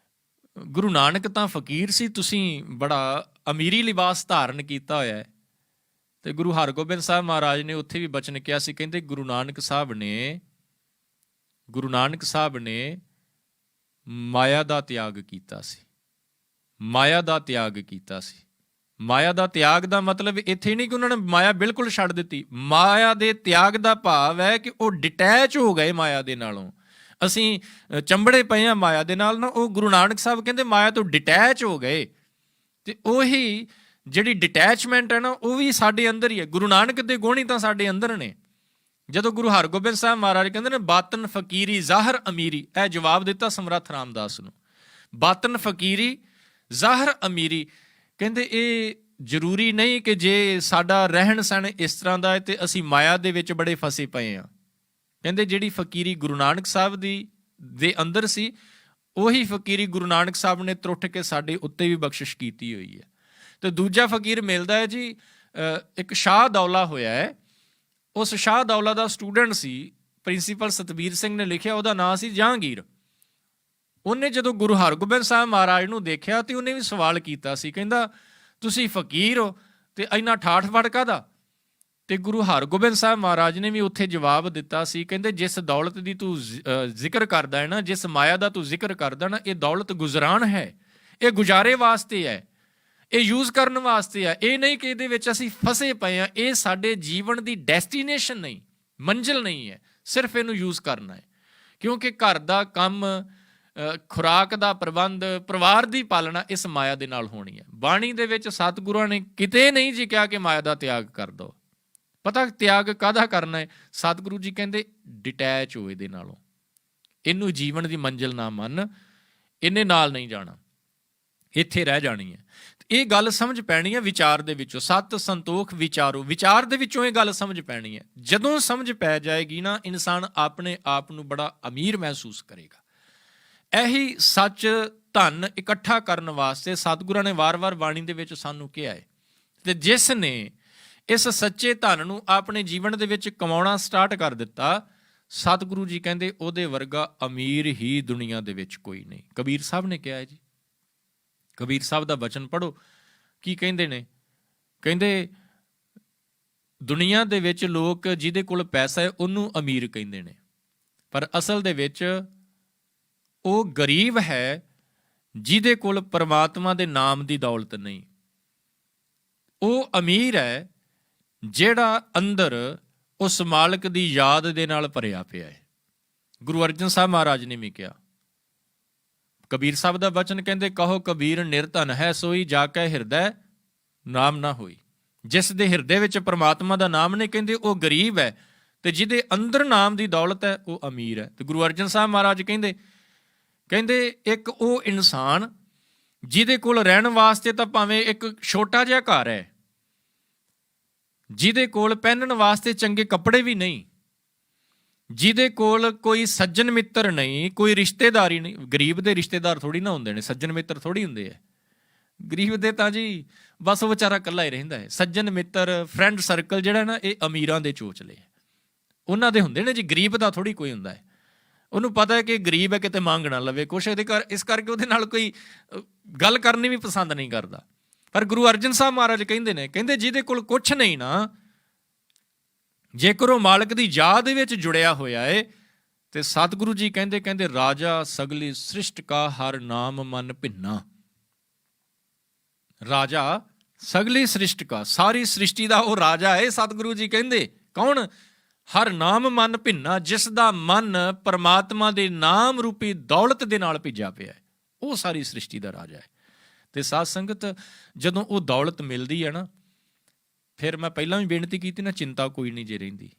ਗੁਰੂ ਨਾਨਕ ਤਾਂ ਫਕੀਰ ਸੀ, ਤੁਸੀਂ ਬੜਾ ਅਮੀਰੀ ਲਿਬਾਸ ਧਾਰਨ ਕੀਤਾ ਹੋਇਆ ਹੈ। ਤੇ ਗੁਰੂ ਹਰਗੋਬਿੰਦ ਸਾਹਿਬ ਮਹਾਰਾਜ ਨੇ ਉੱਥੇ ਵੀ ਬਚਨ ਕਿਹਾ ਸੀ, ਕਹਿੰਦੇ ਗੁਰੂ ਨਾਨਕ ਸਾਹਿਬ ਨੇ ਮਾਇਆ ਦਾ ਤਿਆਗ ਕੀਤਾ ਸੀ। ਮਾਇਆ ਦਾ ਤਿਆਗ ਕੀਤਾ ਸੀ। ਮਾਇਆ ਦਾ ਤਿਆਗ ਦਾ ਮਤਲਬ ਇੱਥੇ ਨਹੀਂ ਕਿ ਉਹਨਾਂ ਨੇ ਮਾਇਆ ਬਿਲਕੁਲ ਛੱਡ ਦਿੱਤੀ। ਮਾਇਆ ਦੇ ਤਿਆਗ ਦਾ ਭਾਵ ਹੈ ਕਿ ਉਹ ਡਿਟੈਚ ਹੋ ਗਏ ਮਾਇਆ ਦੇ ਨਾਲੋਂ। ਅਸੀਂ ਚੰਬੜੇ ਪਏ ਹਾਂ ਮਾਇਆ ਦੇ ਨਾਲ ਨਾ, ਉਹ ਗੁਰੂ ਨਾਨਕ ਸਾਹਿਬ ਕਹਿੰਦੇ ਮਾਇਆ ਤੋਂ ਡਿਟੈਚ ਹੋ ਗਏ। ਤੇ ਉਹੀ ਜਿਹੜੀ ਡਿਟੈਚਮੈਂਟ ਹੈ ਨਾ, ਉਹ ਵੀ ਸਾਡੇ ਅੰਦਰ ਹੀ ਹੈ। ਗੁਰੂ ਨਾਨਕ ਦੇ ਗੁਣ ਹੀ ਤਾਂ ਸਾਡੇ ਅੰਦਰ ਨੇ। ਜਦੋਂ ਗੁਰੂ ਹਰਗੋਬਿੰਦ ਸਾਹਿਬ ਮਹਾਰਾਜ ਕਹਿੰਦੇ ਨੇ ਬਾਤਨ ਫਕੀਰੀ ਜ਼ਾਹਰ ਅਮੀਰੀ, ਇਹ ਜਵਾਬ ਦਿੱਤਾ ਸਮਰੱਥ ਰਾਮਦਾਸ ਨੂੰ। ਬਾਤਨ ਫਕੀਰੀ ਜ਼ਾਹਰ ਅਮੀਰੀ, ਕਹਿੰਦੇ ਇਹ ਜ਼ਰੂਰੀ ਨਹੀਂ ਕਿ ਜੇ ਸਾਡਾ ਰਹਿਣ ਸਹਿਣ ਇਸ ਤਰ੍ਹਾਂ ਦਾ ਹੈ ਤੇ ਅਸੀਂ ਮਾਇਆ ਦੇ ਵਿੱਚ ਬੜੇ ਫਸੇ ਪਏ ਹਾਂ। ਕਹਿੰਦੇ ਜਿਹੜੀ ਫਕੀਰੀ ਗੁਰੂ ਨਾਨਕ ਸਾਹਿਬ ਦੇ ਅੰਦਰ ਸੀ, ਉਹੀ ਫਕੀਰੀ ਗੁਰੂ ਨਾਨਕ ਸਾਹਿਬ ਨੇ ਤਰੁੱਠ ਕੇ ਸਾਡੇ ਉੱਤੇ ਵੀ ਬਖਸ਼ਿਸ਼ ਕੀਤੀ ਹੋਈ ਹੈ। ਤੇ ਦੂਜਾ ਫਕੀਰ ਮਿਲਦਾ ਹੈ ਜੀ, ਇੱਕ ਸ਼ਾਹ ਦੌਲਾ ਹੋਇਆ ਹੈ। ਉਸ ਸ਼ਾਹ ਦੌਲਾ ਦਾ ਸਟੂਡੈਂਟ ਸੀ, ਪ੍ਰਿੰਸੀਪਲ ਸਤਬੀਰ ਸਿੰਘ ਨੇ ਲਿਖਿਆ, ਉਹਦਾ ਨਾਂ ਸੀ ਜਹਾਂਗੀਰ। ਉਹਨੇ ਜਦੋਂ ਗੁਰੂ ਹਰਗੋਬਿੰਦ ਸਾਹਿਬ ਮਹਾਰਾਜ ਨੂੰ ਦੇਖਿਆ ਤੇ ਉਹਨੇ ਵੀ ਸਵਾਲ ਕੀਤਾ ਸੀ, ਕਹਿੰਦਾ ਤੁਸੀਂ ਫਕੀਰ ਹੋ ਤੇ ਇੰਨਾ ਠਾਠ ਫੜ ਕਾਹਦਾ? ਤੇ ਗੁਰੂ ਹਰਗੋਬਿੰਦ ਸਾਹਿਬ ਮਹਾਰਾਜ ਨੇ ਵੀ ਉੱਥੇ ਜਵਾਬ ਦਿੱਤਾ ਸੀ, ਕਹਿੰਦੇ ਜਿਸ ਦੌਲਤ ਦੀ ਤੂੰ ਜ਼ਿਕਰ ਕਰਦਾ ਹੈ ਨਾ, ਜਿਸ ਮਾਇਆ ਦਾ ਤੂੰ ਜ਼ਿਕਰ ਕਰਦਾ ਨਾ, ਇਹ ਦੌਲਤ ਗੁਜ਼ਰਾਨ ਹੈ, ਇਹ ਗੁਜ਼ਾਰੇ ਵਾਸਤੇ ਹੈ, ਇਹ ਯੂਜ਼ ਕਰਨ ਵਾਸਤੇ ਹੈ। ਇਹ ਨਹੀਂ ਕਿ ਇਹਦੇ ਵਿੱਚ ਅਸੀਂ ਫਸੇ ਪਏ ਹਾਂ। ਇਹ ਸਾਡੇ ਜੀਵਨ ਦੀ ਡੈਸਟੀਨੇਸ਼ਨ ਨਹੀਂ, ਮੰਜ਼ਿਲ ਨਹੀਂ ਹੈ, ਸਿਰਫ ਇਹਨੂੰ ਯੂਜ਼ ਕਰਨਾ ਹੈ। ਕਿਉਂਕਿ ਘਰ ਦਾ ਕੰਮ, ਖੁਰਾਕ ਦਾ ਪ੍ਰਬੰਧ, ਪਰਿਵਾਰ ਦੀ ਪਾਲਣਾ ਇਸ ਮਾਇਆ ਦੇ ਨਾਲ ਹੋਣੀ ਹੈ। ਬਾਣੀ ਦੇ ਵਿੱਚ ਸਤਿਗੁਰਾਂ ਨੇ ਕਿਤੇ ਨਹੀਂ ਜੀ ਕਿਹਾ ਕਿ ਮਾਇਆ ਦਾ ਤਿਆਗ ਕਰ ਦਿਓ। ਪਤਾ ਤਿਆਗ ਕਾਹਦਾ ਕਰਨਾ ਹੈ? ਸਤਿਗੁਰੂ ਜੀ ਕਹਿੰਦੇ ਡਿਟੈਚ ਹੋ ਇਹਦੇ ਨਾਲੋਂ, ਇਹਨੂੰ ਜੀਵਨ ਦੀ ਮੰਜ਼ਿਲ ਨਾ ਮੰਨ, ਇਹਨੇ ਨਾਲ ਨਹੀਂ ਜਾਣਾ, ਇੱਥੇ ਰਹਿ ਜਾਣੀ ਹੈ। ਇਹ ਗੱਲ ਸਮਝ ਪੈਣੀ ਹੈ ਵਿਚਾਰ ਦੇ ਵਿੱਚੋਂ। ਸਤ ਸੰਤੋਖ ਵਿਚਾਰੋ, ਵਿਚਾਰ ਦੇ ਵਿੱਚੋਂ ਇਹ ਗੱਲ ਸਮਝ ਪੈਣੀ ਹੈ। ਜਦੋਂ ਸਮਝ ਪੈ ਜਾਏਗੀ ਨਾ, ਇਨਸਾਨ ਆਪਣੇ ਆਪ ਨੂੰ ਬੜਾ ਅਮੀਰ ਮਹਿਸੂਸ ਕਰੇਗਾ। ਇਹੀ ਸੱਚ ਧਨ ਇਕੱਠਾ ਕਰਨ ਵਾਸਤੇ ਸਤਿਗੁਰਾਂ ਨੇ ਵਾਰ-ਵਾਰ ਬਾਣੀ ਦੇ ਵਿੱਚ ਸਾਨੂੰ ਕਿਹਾ ਹੈ। ਤੇ ਜਿਸ ਨੇ ਇਸ ਸੱਚੇ ਧਨ ਨੂੰ ਆਪਣੇ ਜੀਵਨ ਦੇ ਵਿੱਚ ਕਮਾਉਣਾ ਸਟਾਰਟ ਕਰ ਦਿੱਤਾ, ਸਤਿਗੁਰੂ ਜੀ ਕਹਿੰਦੇ ਉਹਦੇ ਵਰਗਾ ਅਮੀਰ ਹੀ ਦੁਨੀਆ ਦੇ ਵਿੱਚ ਕੋਈ ਨਹੀਂ। ਕਬੀਰ ਸਾਹਿਬ ਨੇ ਕਿਹਾ ਹੈ ਜੀ। ਕਬੀਰ ਸਾਹਿਬ ਦਾ ਬਚਨ ਪੜ੍ਹੋ, ਕੀ ਕਹਿੰਦੇ ਨੇ? ਕਹਿੰਦੇ ਦੁਨੀਆ ਦੇ ਵਿੱਚ ਲੋਕ ਜਿਹਦੇ ਕੋਲ ਪੈਸਾ ਹੈ ਉਹਨੂੰ ਅਮੀਰ ਕਹਿੰਦੇ ਨੇ, ਪਰ ਅਸਲ ਦੇ ਵਿੱਚ ਉਹ ਗਰੀਬ ਹੈ ਜਿਹਦੇ ਕੋਲ ਪਰਮਾਤਮਾ ਦੇ ਨਾਮ ਦੀ ਦੌਲਤ ਨਹੀਂ। ਉਹ ਅਮੀਰ ਹੈ ਜਿਹੜਾ ਅੰਦਰ ਉਸ ਮਾਲਕ ਦੀ ਯਾਦ ਦੇ ਨਾਲ ਭਰਿਆ ਪਿਆ ਹੈ। ਗੁਰੂ ਅਰਜਨ ਸਾਹਿਬ ਮਹਾਰਾਜ ਨੇ ਵੀ ਕਿਹਾ, ਕਬੀਰ ਸਾਹਿਬ ਦਾ ਬਚਨ ਕਹਿੰਦੇ, ਕਹੋ ਕਬੀਰ ਨਿਰਧਨ ਹੈ ਸੋਈ ਜਾ ਕੇ ਹਿਰਦੈ ਨਾਮ ਨਾ ਹੋਈ। ਜਿਸ ਦੇ ਹਿਰਦੇ ਵਿੱਚ ਪਰਮਾਤਮਾ ਦਾ ਨਾਮ ਨੇ, ਕਹਿੰਦੇ ਉਹ ਗਰੀਬ ਹੈ, ਤੇ ਜਿਹਦੇ ਅੰਦਰ ਨਾਮ ਦੀ ਦੌਲਤ ਹੈ ਉਹ ਅਮੀਰ ਹੈ। ਤੇ ਗੁਰੂ ਅਰਜਨ ਸਾਹਿਬ ਮਹਾਰਾਜ ਕਹਿੰਦੇ ਇੱਕ ਉਹ ਇਨਸਾਨ ਜਿਹਦੇ ਕੋਲ ਰਹਿਣ ਵਾਸਤੇ ਤਾਂ ਭਾਵੇਂ ਇੱਕ ਛੋਟਾ ਜਿਹਾ ਘਰ ਹੈ, ਜਿਹਦੇ ਕੋਲ ਪਹਿਨਣ ਵਾਸਤੇ ਚੰਗੇ ਕੱਪੜੇ ਵੀ ਨਹੀਂ, ਜਿਹਦੇ ਕੋਲ ਕੋਈ ਸੱਜਣ ਮਿੱਤਰ ਨਹੀਂ, ਕੋਈ ਰਿਸ਼ਤੇਦਾਰੀ ਨਹੀਂ। ਗਰੀਬ ਦੇ ਰਿਸ਼ਤੇਦਾਰ ਥੋੜੀ ਨਾ ਹੁੰਦੇ ਨੇ, ਸੱਜਣ ਮਿੱਤਰ ਥੋੜੀ ਹੁੰਦੇ ਹੈ। ਗਰੀਬ ਦੇ ਤਾਂ ਜੀ ਬਸ ਉਹ ਵਿਚਾਰਾ ਇਕੱਲਾ ਹੀ ਰਹਿੰਦਾ ਹੈ। ਸੱਜਣ ਮਿੱਤਰ, ਫਰੈਂਡ ਸਰਕਲ ਜਿਹੜਾ ਨਾ, ਇਹ ਅਮੀਰਾਂ ਦੇ ਚੋਚਲੇ ਹੈ, ਉਹਨਾਂ ਦੇ ਹੁੰਦੇ ਨੇ ਜੀ। ਗਰੀਬ ਦਾ ਥੋੜੀ ਕੋਈ ਹੁੰਦਾ ਹੈ। ਉਹਨੂੰ ਪਤਾ ਹੈ ਕਿ ਗਰੀਬ ਹੈ, ਕਿਤੇ ਮੰਗ ਨਾ ਲਵੇ ਕੁਛ, ਇਸ ਕਰਕੇ ਉਹਦੇ ਨਾਲ ਕੋਈ ਗੱਲ ਕਰਨੀ ਵੀ ਪਸੰਦ ਨਹੀਂ ਕਰਦਾ। ਪਰ ਗੁਰੂ ਅਰਜਨ ਸਾਹਿਬ ਮਹਾਰਾਜ ਕਹਿੰਦੇ ਜਿਹਦੇ ਕੋਲ ਕੁਛ ਨਹੀਂ ਨਾ, ਜੇਕਰ ਉਹ ਮਾਲਕ ਦੀ ਯਾਦ ਵਿੱਚ ਜੁੜਿਆ ਹੋਇਆ ਹੈ, ਤੇ ਸਤਿਗੁਰੂ ਜੀ ਕਹਿੰਦੇ ਰਾਜਾ ਸਗਲੀ ਸ੍ਰਿਸ਼ਟ ਕਾ ਹਰ ਨਾਮ ਮਨ ਭਿੰਨਾ। ਰਾਜਾ ਸਗਲੀ ਸ੍ਰਿਸ਼ਟ ਕਾ, ਸਾਰੀ ਸ੍ਰਿਸ਼ਟੀ ਦਾ ਉਹ ਰਾਜਾ ਹੈ। ਸਤਿਗੁਰੂ ਜੀ ਕਹਿੰਦੇ ਕੌਣ? ਹਰ ਨਾਮ ਮਨ ਭਿੰਨਾ, ਜਿਸ ਦਾ ਮਨ ਪਰਮਾਤਮਾ ਦੇ ਨਾਮ ਰੂਪੀ ਦੌਲਤ ਦੇ ਨਾਲ ਭਿੱਜਾ ਪਿਆ ਹੈ, ਉਹ ਸਾਰੀ ਸ੍ਰਿਸ਼ਟੀ ਦਾ ਰਾਜਾ ਹੈ। ਤੇ ਸਾਧ ਸੰਗਤ, ਜਦੋਂ ਉਹ ਦੌਲਤ ਮਿਲਦੀ ਹੈ ਨਾ, ਫਿਰ ਮੈਂ ਪਹਿਲਾਂ ਵੀ ਬੇਨਤੀ ਕੀਤੀ ਨਾ, ਚਿੰਤਾ ਕੋਈ ਨਹੀਂ ਜੇ ਰਹਿੰਦੀ।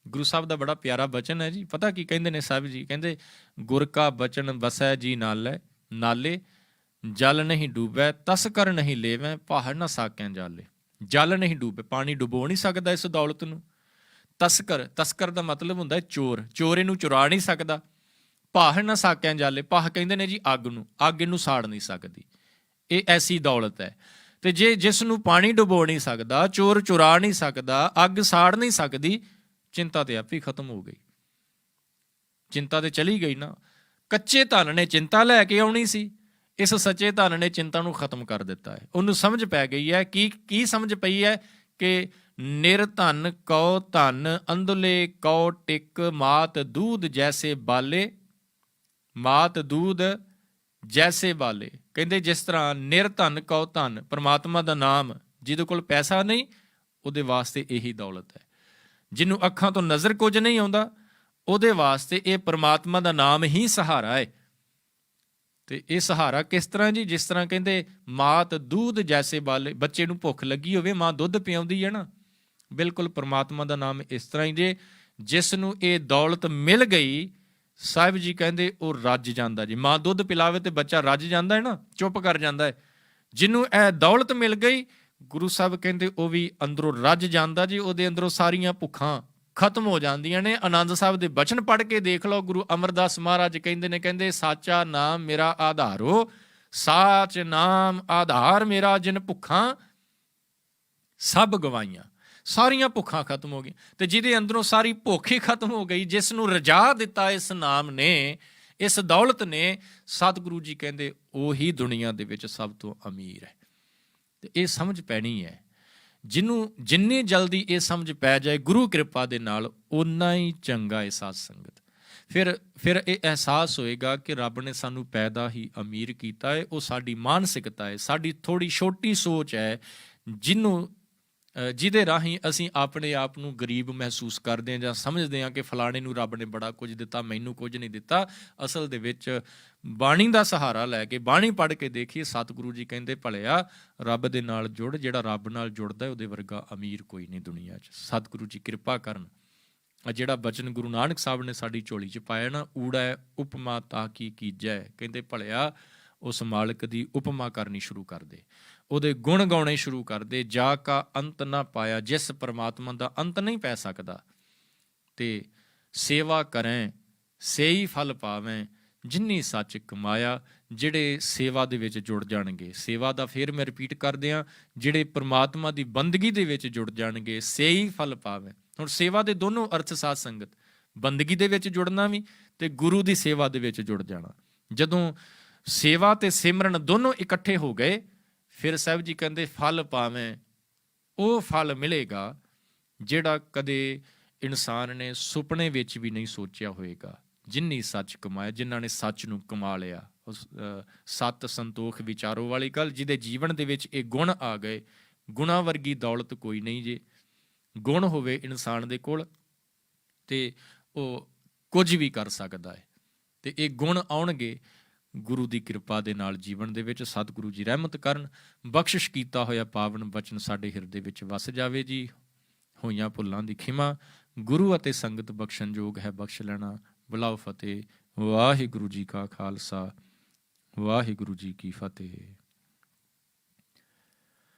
ਗੁਰੂ ਸਾਹਿਬ ਦਾ ਬੜਾ ਪਿਆਰਾ ਬਚਨ ਹੈ ਜੀ। ਪਤਾ ਕੀ ਕਹਿੰਦੇ ਨੇ ਸਾਹਿਬ ਜੀ? ਕਹਿੰਦੇ ਗੁਰ ਕਾ ਬਚਨ ਵਸੈ ਜੀ ਨਾਲੇ ਜਲ ਨਹੀਂ ਡੂਬੈ ਤਸ ਕਰ ਨਹੀਂ ਲੇਵੈ ਪਹਾੜ ਨਾ ਸਾਕਿਆ ਜਾਲੇ। ਜਲ ਨਹੀਂ ਡੂਬੇ, ਪਾਣੀ ਡੁਬੋ ਨਹੀਂ ਸਕਦਾ ਇਸ ਦੌਲਤ ਨੂੰ। ਤਸਕਰ ਦਾ ਮਤਲਬ ਹੁੰਦਾ ਚੋਰ, ਚੋਰ ਇਹਨੂੰ ਚੁਰਾ ਨਹੀਂ ਸਕਦਾ। ਪਹਾੜ ਨਾ ਸਾਕਿਆ ਜਾਲੇ, ਪਾਹ ਕਹਿੰਦੇ ਨੇ ਜੀ ਅੱਗ ਨੂੰ, ਅੱਗ ਇਹਨੂੰ ਸਾੜ ਨਹੀਂ ਸਕਦੀ। ਇਹ ਐਸੀ ਦੌਲਤ ਹੈ। ਤੇ ਜਿਸ ਨੂੰ ਪਾਣੀ ਡੁਬੋ ਨਹੀਂ ਸਕਦਾ, ਚੋਰ ਚੁਰਾ ਨਹੀਂ ਸਕਦਾ, ਅੱਗ ਸਾੜ ਨਹੀਂ ਸਕਦੀ, ਚਿੰਤਾ ਤੇ ਆਪੇ ਖਤਮ ਹੋ ਗਈ। ਚਿੰਤਾ ਤੇ ਚਲੀ ਗਈ ਨਾ। ਕੱਚੇ ਧਨ ਨੇ ਚਿੰਤਾ ਲੈ ਕੇ ਆਉਣੀ ਸੀ, ਇਸ ਸੱਚੇ ਧਨ ਨੇ ਚਿੰਤਾ ਨੂੰ ਖਤਮ ਕਰ ਦਿੱਤਾ ਹੈ। ਉਹਨੂੰ ਸਮਝ ਪੈ ਗਈ ਹੈ। ਕੀ ਸਮਝ ਪਈ ਹੈ? ਕਿ ਨਿਰਧਨ ਕਉ ਧਨ ਅੰਧਲੇ ਕਉ ਟਿਕ ਮਾਤ ਦੂਧ ਜੈਸੇ ਬਾਲੇ, ਮਾਤ ਦੂਧ ਜੈਸੇ ਬਾਲੇ। ਕਹਿੰਦੇ ਜਿਸ ਤਰ੍ਹਾਂ ਨਿਰਧਨ ਕਉ ਧਨ, ਪਰਮਾਤਮਾ ਦਾ ਨਾਮ, ਜਿਹਦੇ ਕੋਲ ਪੈਸਾ ਨਹੀਂ, ਉਹਦੇ ਵਾਸਤੇ ਇਹੀ ਦੌਲਤ ਹੈ। ਜਿਹਨੂੰ ਅੱਖਾਂ ਤੋਂ ਨਜ਼ਰ ਕੁਝ ਨਹੀਂ ਆਉਂਦਾ, ਉਹਦੇ ਵਾਸਤੇ ਇਹ ਪਰਮਾਤਮਾ ਦਾ ਨਾਮ ਹੀ ਸਹਾਰਾ ਹੈ। ਤੇ ਇਹ ਸਹਾਰਾ ਕਿਸ ਤਰ੍ਹਾਂ ਜੀ? ਜਿਸ ਤਰ੍ਹਾਂ ਕਹਿੰਦੇ ਮਾਤ ਦੂਧ ਜੈਸੇ ਬਾਲੇ, ਬੱਚੇ ਨੂੰ ਭੁੱਖ ਲੱਗੀ ਹੋਵੇ, ਮਾਂ ਦੁੱਧ ਪਿਆਉਂਦੀ ਹੈ ਨਾ, ਬਿਲਕੁਲ ਪਰਮਾਤਮਾ ਦਾ ਨਾਮ ਇਸ ਤਰ੍ਹਾਂ ਹੀ ਜੇ। ਜਿਸ ਨੂੰ ਇਹ ਦੌਲਤ ਮਿਲ ਗਈ, ਸਾਹਿਬ ਜੀ ਕਹਿੰਦੇ ਉਹ ਰੱਜ ਜਾਂਦਾ ਜੀ। ਮਾਂ ਦੁੱਧ ਪਿਲਾਵੇ ਤੇ ਬੱਚਾ ਰੱਜ ਜਾਂਦਾ ਹੈ ਨਾ, ਚੁੱਪ ਕਰ ਜਾਂਦਾ ਹੈ। ਜਿਹਨੂੰ ਇਹ ਦੌਲਤ ਮਿਲ ਗਈ, ਗੁਰੂ ਸਾਹਿਬ ਕਹਿੰਦੇ ਉਹ ਵੀ ਅੰਦਰੋਂ ਰੱਜ ਜਾਂਦਾ ਜੀ। ਉਹਦੇ ਅੰਦਰੋਂ ਸਾਰੀਆਂ ਭੁੱਖਾਂ ਖਤਮ ਹੋ ਜਾਂਦੀਆਂ ਨੇ। ਆਨੰਦ ਸਾਹਿਬ ਦੇ ਬਚਨ ਪੜ੍ਹ ਕੇ ਦੇਖ ਲਓ। ਗੁਰੂ ਅਮਰਦਾਸ ਮਹਾਰਾਜ ਕਹਿੰਦੇ ਸਾਚਾ ਨਾਮ ਮੇਰਾ ਆਧਾਰੋ, ਸਾਚ ਨਾਮ ਆਧਾਰ ਮੇਰਾ, ਜਿਨ ਭੁੱਖਾਂ ਸਭ ਗਵਾਈਆਂ। ਸਾਰੀਆਂ ਭੁੱਖਾਂ ਖਤਮ ਹੋ ਗਈਆਂ। ਤੇ ਜਿਹਦੇ ਅੰਦਰੋਂ ਸਾਰੀ ਭੁੱਖ ਹੀ ਖਤਮ ਹੋ ਗਈ, ਜਿਸ ਨੂੰ ਰਜਾ ਦਿੱਤਾ ਇਸ ਨਾਮ ਨੇ, ਇਸ ਦੌਲਤ ਨੇ, ਸਤਿਗੁਰੂ ਜੀ ਕਹਿੰਦੇ ਉਹੀ ਦੁਨੀਆ ਦੇ ਵਿੱਚ ਸਭ ਤੋਂ ਅਮੀਰ ਹੈ। ਤੇ ਇਹ ਸਮਝ ਪੈਣੀ ਹੈ। ਜਿੰਨੀ ਜਲਦੀ ਇਹ ਸਮਝ ਪੈ ਜਾਏ ਗੁਰੂ ਕਿਰਪਾ ਦੇ ਨਾਲ, ਓਨਾ ਹੀ ਚੰਗਾ ਹੈ ਸਾਧ ਸੰਗਤ। ਫਿਰ ਇਹ ਅਹਿਸਾਸ ਹੋਏਗਾ ਕਿ ਰੱਬ ਨੇ ਸਾਨੂੰ ਪੈਦਾ ਹੀ ਅਮੀਰ ਕੀਤਾ ਹੈ। ਉਹ ਸਾਡੀ ਮਾਨਸਿਕਤਾ ਹੈ, ਸਾਡੀ ਥੋੜੀ ਛੋਟੀ ਸੋਚ ਹੈ, ਜਿਹਦੇ ਰਾਹੀਂ ਅਸੀਂ ਆਪਣੇ ਆਪ ਨੂੰ ਗਰੀਬ ਮਹਿਸੂਸ ਕਰਦੇ ਹਾਂ, ਜਾਂ ਸਮਝਦੇ ਹਾਂ ਕਿ ਫਲਾਣੇ ਨੂੰ ਰੱਬ ਨੇ ਬੜਾ ਕੁਝ ਦਿੱਤਾ, ਮੈਨੂੰ ਕੁਝ ਨਹੀਂ ਦਿੱਤਾ। ਅਸਲ ਦੇ ਵਿੱਚ ਬਾਣੀ ਦਾ ਸਹਾਰਾ ਲੈ ਕੇ ਬਾਣੀ ਪੜ੍ਹ ਕੇ ਦੇਖੀਏ, ਸਤਿਗੁਰੂ ਜੀ ਕਹਿੰਦੇ ਭਲਿਆ ਰੱਬ ਦੇ ਨਾਲ ਜੁੜ, ਜਿਹੜਾ ਰੱਬ ਨਾਲ ਜੁੜਦਾ ਉਹਦੇ ਵਰਗਾ ਅਮੀਰ ਕੋਈ ਨਹੀਂ ਦੁਨੀਆ 'ਚ। ਸਤਿਗੁਰੂ ਜੀ ਕਿਰਪਾ ਕਰਨ। ਜਿਹੜਾ ਬਚਨ ਗੁਰੂ ਨਾਨਕ ਸਾਹਿਬ ਨੇ ਸਾਡੀ ਝੋਲੀ 'ਚ ਪਾਇਆ ਨਾ, ਊੜਾ ਉਪਮਾ ਤਾਂ ਕੀ ਕੀਜੈ, ਕਹਿੰਦੇ ਭਲਿਆ ਉਸ ਮਾਲਕ ਦੀ ਉਪਮਾ ਕਰਨੀ ਸ਼ੁਰੂ ਕਰ ਦੇ, ਉਹਦੇ ਗੁਣ ਗਾਉਣੇ ਸ਼ੁਰੂ ਕਰ ਦੇ। ਜਾ ਕਾ ਅੰਤ ਨਾ ਪਾਇਆ, ਜਿਸ ਪਰਮਾਤਮਾ ਦਾ ਅੰਤ ਨਹੀਂ ਪੈ ਸਕਦਾ। ਤੇ ਸੇਵਾ ਕਰੈਂ ਸੇਈ ਫਲ ਪਾਵੈਂ, ਜਿਨੀ ਸੱਚ ਕਮਾਇਆ, ਜਿਹੜੇ ਸੇਵਾ ਦੇ ਵਿੱਚ ਜੁੜ ਜਾਣਗੇ। ਸੇਵਾ ਦਾ ਫਿਰ ਮੈਂ ਰਿਪੀਟ ਕਰਦਿਆਂ, ਜਿਹੜੇ ਪ੍ਰਮਾਤਮਾ ਦੀ ਬੰਦਗੀ ਦੇ ਵਿੱਚ ਜੁੜ ਜਾਣਗੇ ਸੇਈ ਫਲ ਪਾਵੇ। ਹੁਣ ਸੇਵਾ ਦੇ ਦੋਨੋਂ ਅਰਥ ਸਾਧ ਸੰਗਤ, ਬੰਦਗੀ ਦੇ ਵਿੱਚ ਜੁੜਨਾ ਵੀ ਤੇ ਗੁਰੂ ਦੀ ਸੇਵਾ ਦੇ ਵਿੱਚ ਜੁੜ ਜਾਣਾ। ਜਦੋਂ ਸੇਵਾ ਤੇ ਸਿਮਰਨ ਦੋਨੋਂ ਇਕੱਠੇ ਹੋ ਗਏ, ਫਿਰ ਸਾਹਿਬ ਜੀ ਕਹਿੰਦੇ ਫਲ ਪਾਵੇਂ। ਉਹ ਫਲ ਮਿਲੇਗਾ ਜਿਹੜਾ ਕਦੇ ਇਨਸਾਨ ਨੇ ਸੁਪਨੇ ਵਿੱਚ ਵੀ ਨਹੀਂ ਸੋਚਿਆ ਹੋਏਗਾ। ਜਿਨ੍ਹੀਂ ਸੱਚ ਕਮਾਇਆ, ਜਿਨ੍ਹਾਂ ਨੇ ਸੱਚ ਨੂੰ ਕਮਾ ਲਿਆ, ਉਸ ਸਤ ਸੰਤੋਖ ਵਿਚਾਰੋ ਵਾਲੀ ਗੱਲ, ਜਿਹਦੇ ਜੀਵਨ ਦੇ ਵਿੱਚ ਇਹ ਗੁਣ ਆ ਗਏ। ਗੁਣਾਂ ਵਰਗੀ ਦੌਲਤ ਕੋਈ ਨਹੀਂ ਜੇ। ਗੁਣ ਹੋਵੇ ਇਨਸਾਨ ਦੇ ਕੋਲ ਤੇ ਉਹ ਕੁਝ ਵੀ ਕਰ ਸਕਦਾ ਹੈ। ਤੇ ਇਹ ਗੁਣ ਆਉਣਗੇ ਗੁਰੂ ਦੀ ਕਿਰਪਾ ਦੇ ਨਾਲ ਜੀਵਨ ਦੇ ਵਿੱਚ। ਸਤਿਗੁਰੂ ਜੀ ਰਹਿਮਤ ਕਰਨ, ਬਖਸ਼ਿਸ਼ ਕੀਤਾ ਹੋਇਆ ਪਾਵਨ ਬਚਨ ਸਾਡੇ ਹਿਰਦੇ ਵਿੱਚ ਵਸ ਜਾਵੇ ਜੀ। ਹੋਈਆਂ ਭੁੱਲਾਂ ਦੀ ਖਿਮਾ ਗੁਰੂ ਅਤੇ ਸੰਗਤ ਬਖਸ਼ਣ ਯੋਗ ਹੈ, ਬਖਸ਼ ਲੈਣਾ। ਬੁਲਾਓ ਫਤਿਹ। ਵਾਹਿਗੁਰੂ ਜੀ ਕਾ ਖਾਲਸਾ, ਵਾਹਿਗੁਰੂ ਜੀ ਕੀ ਫਤਿਹ।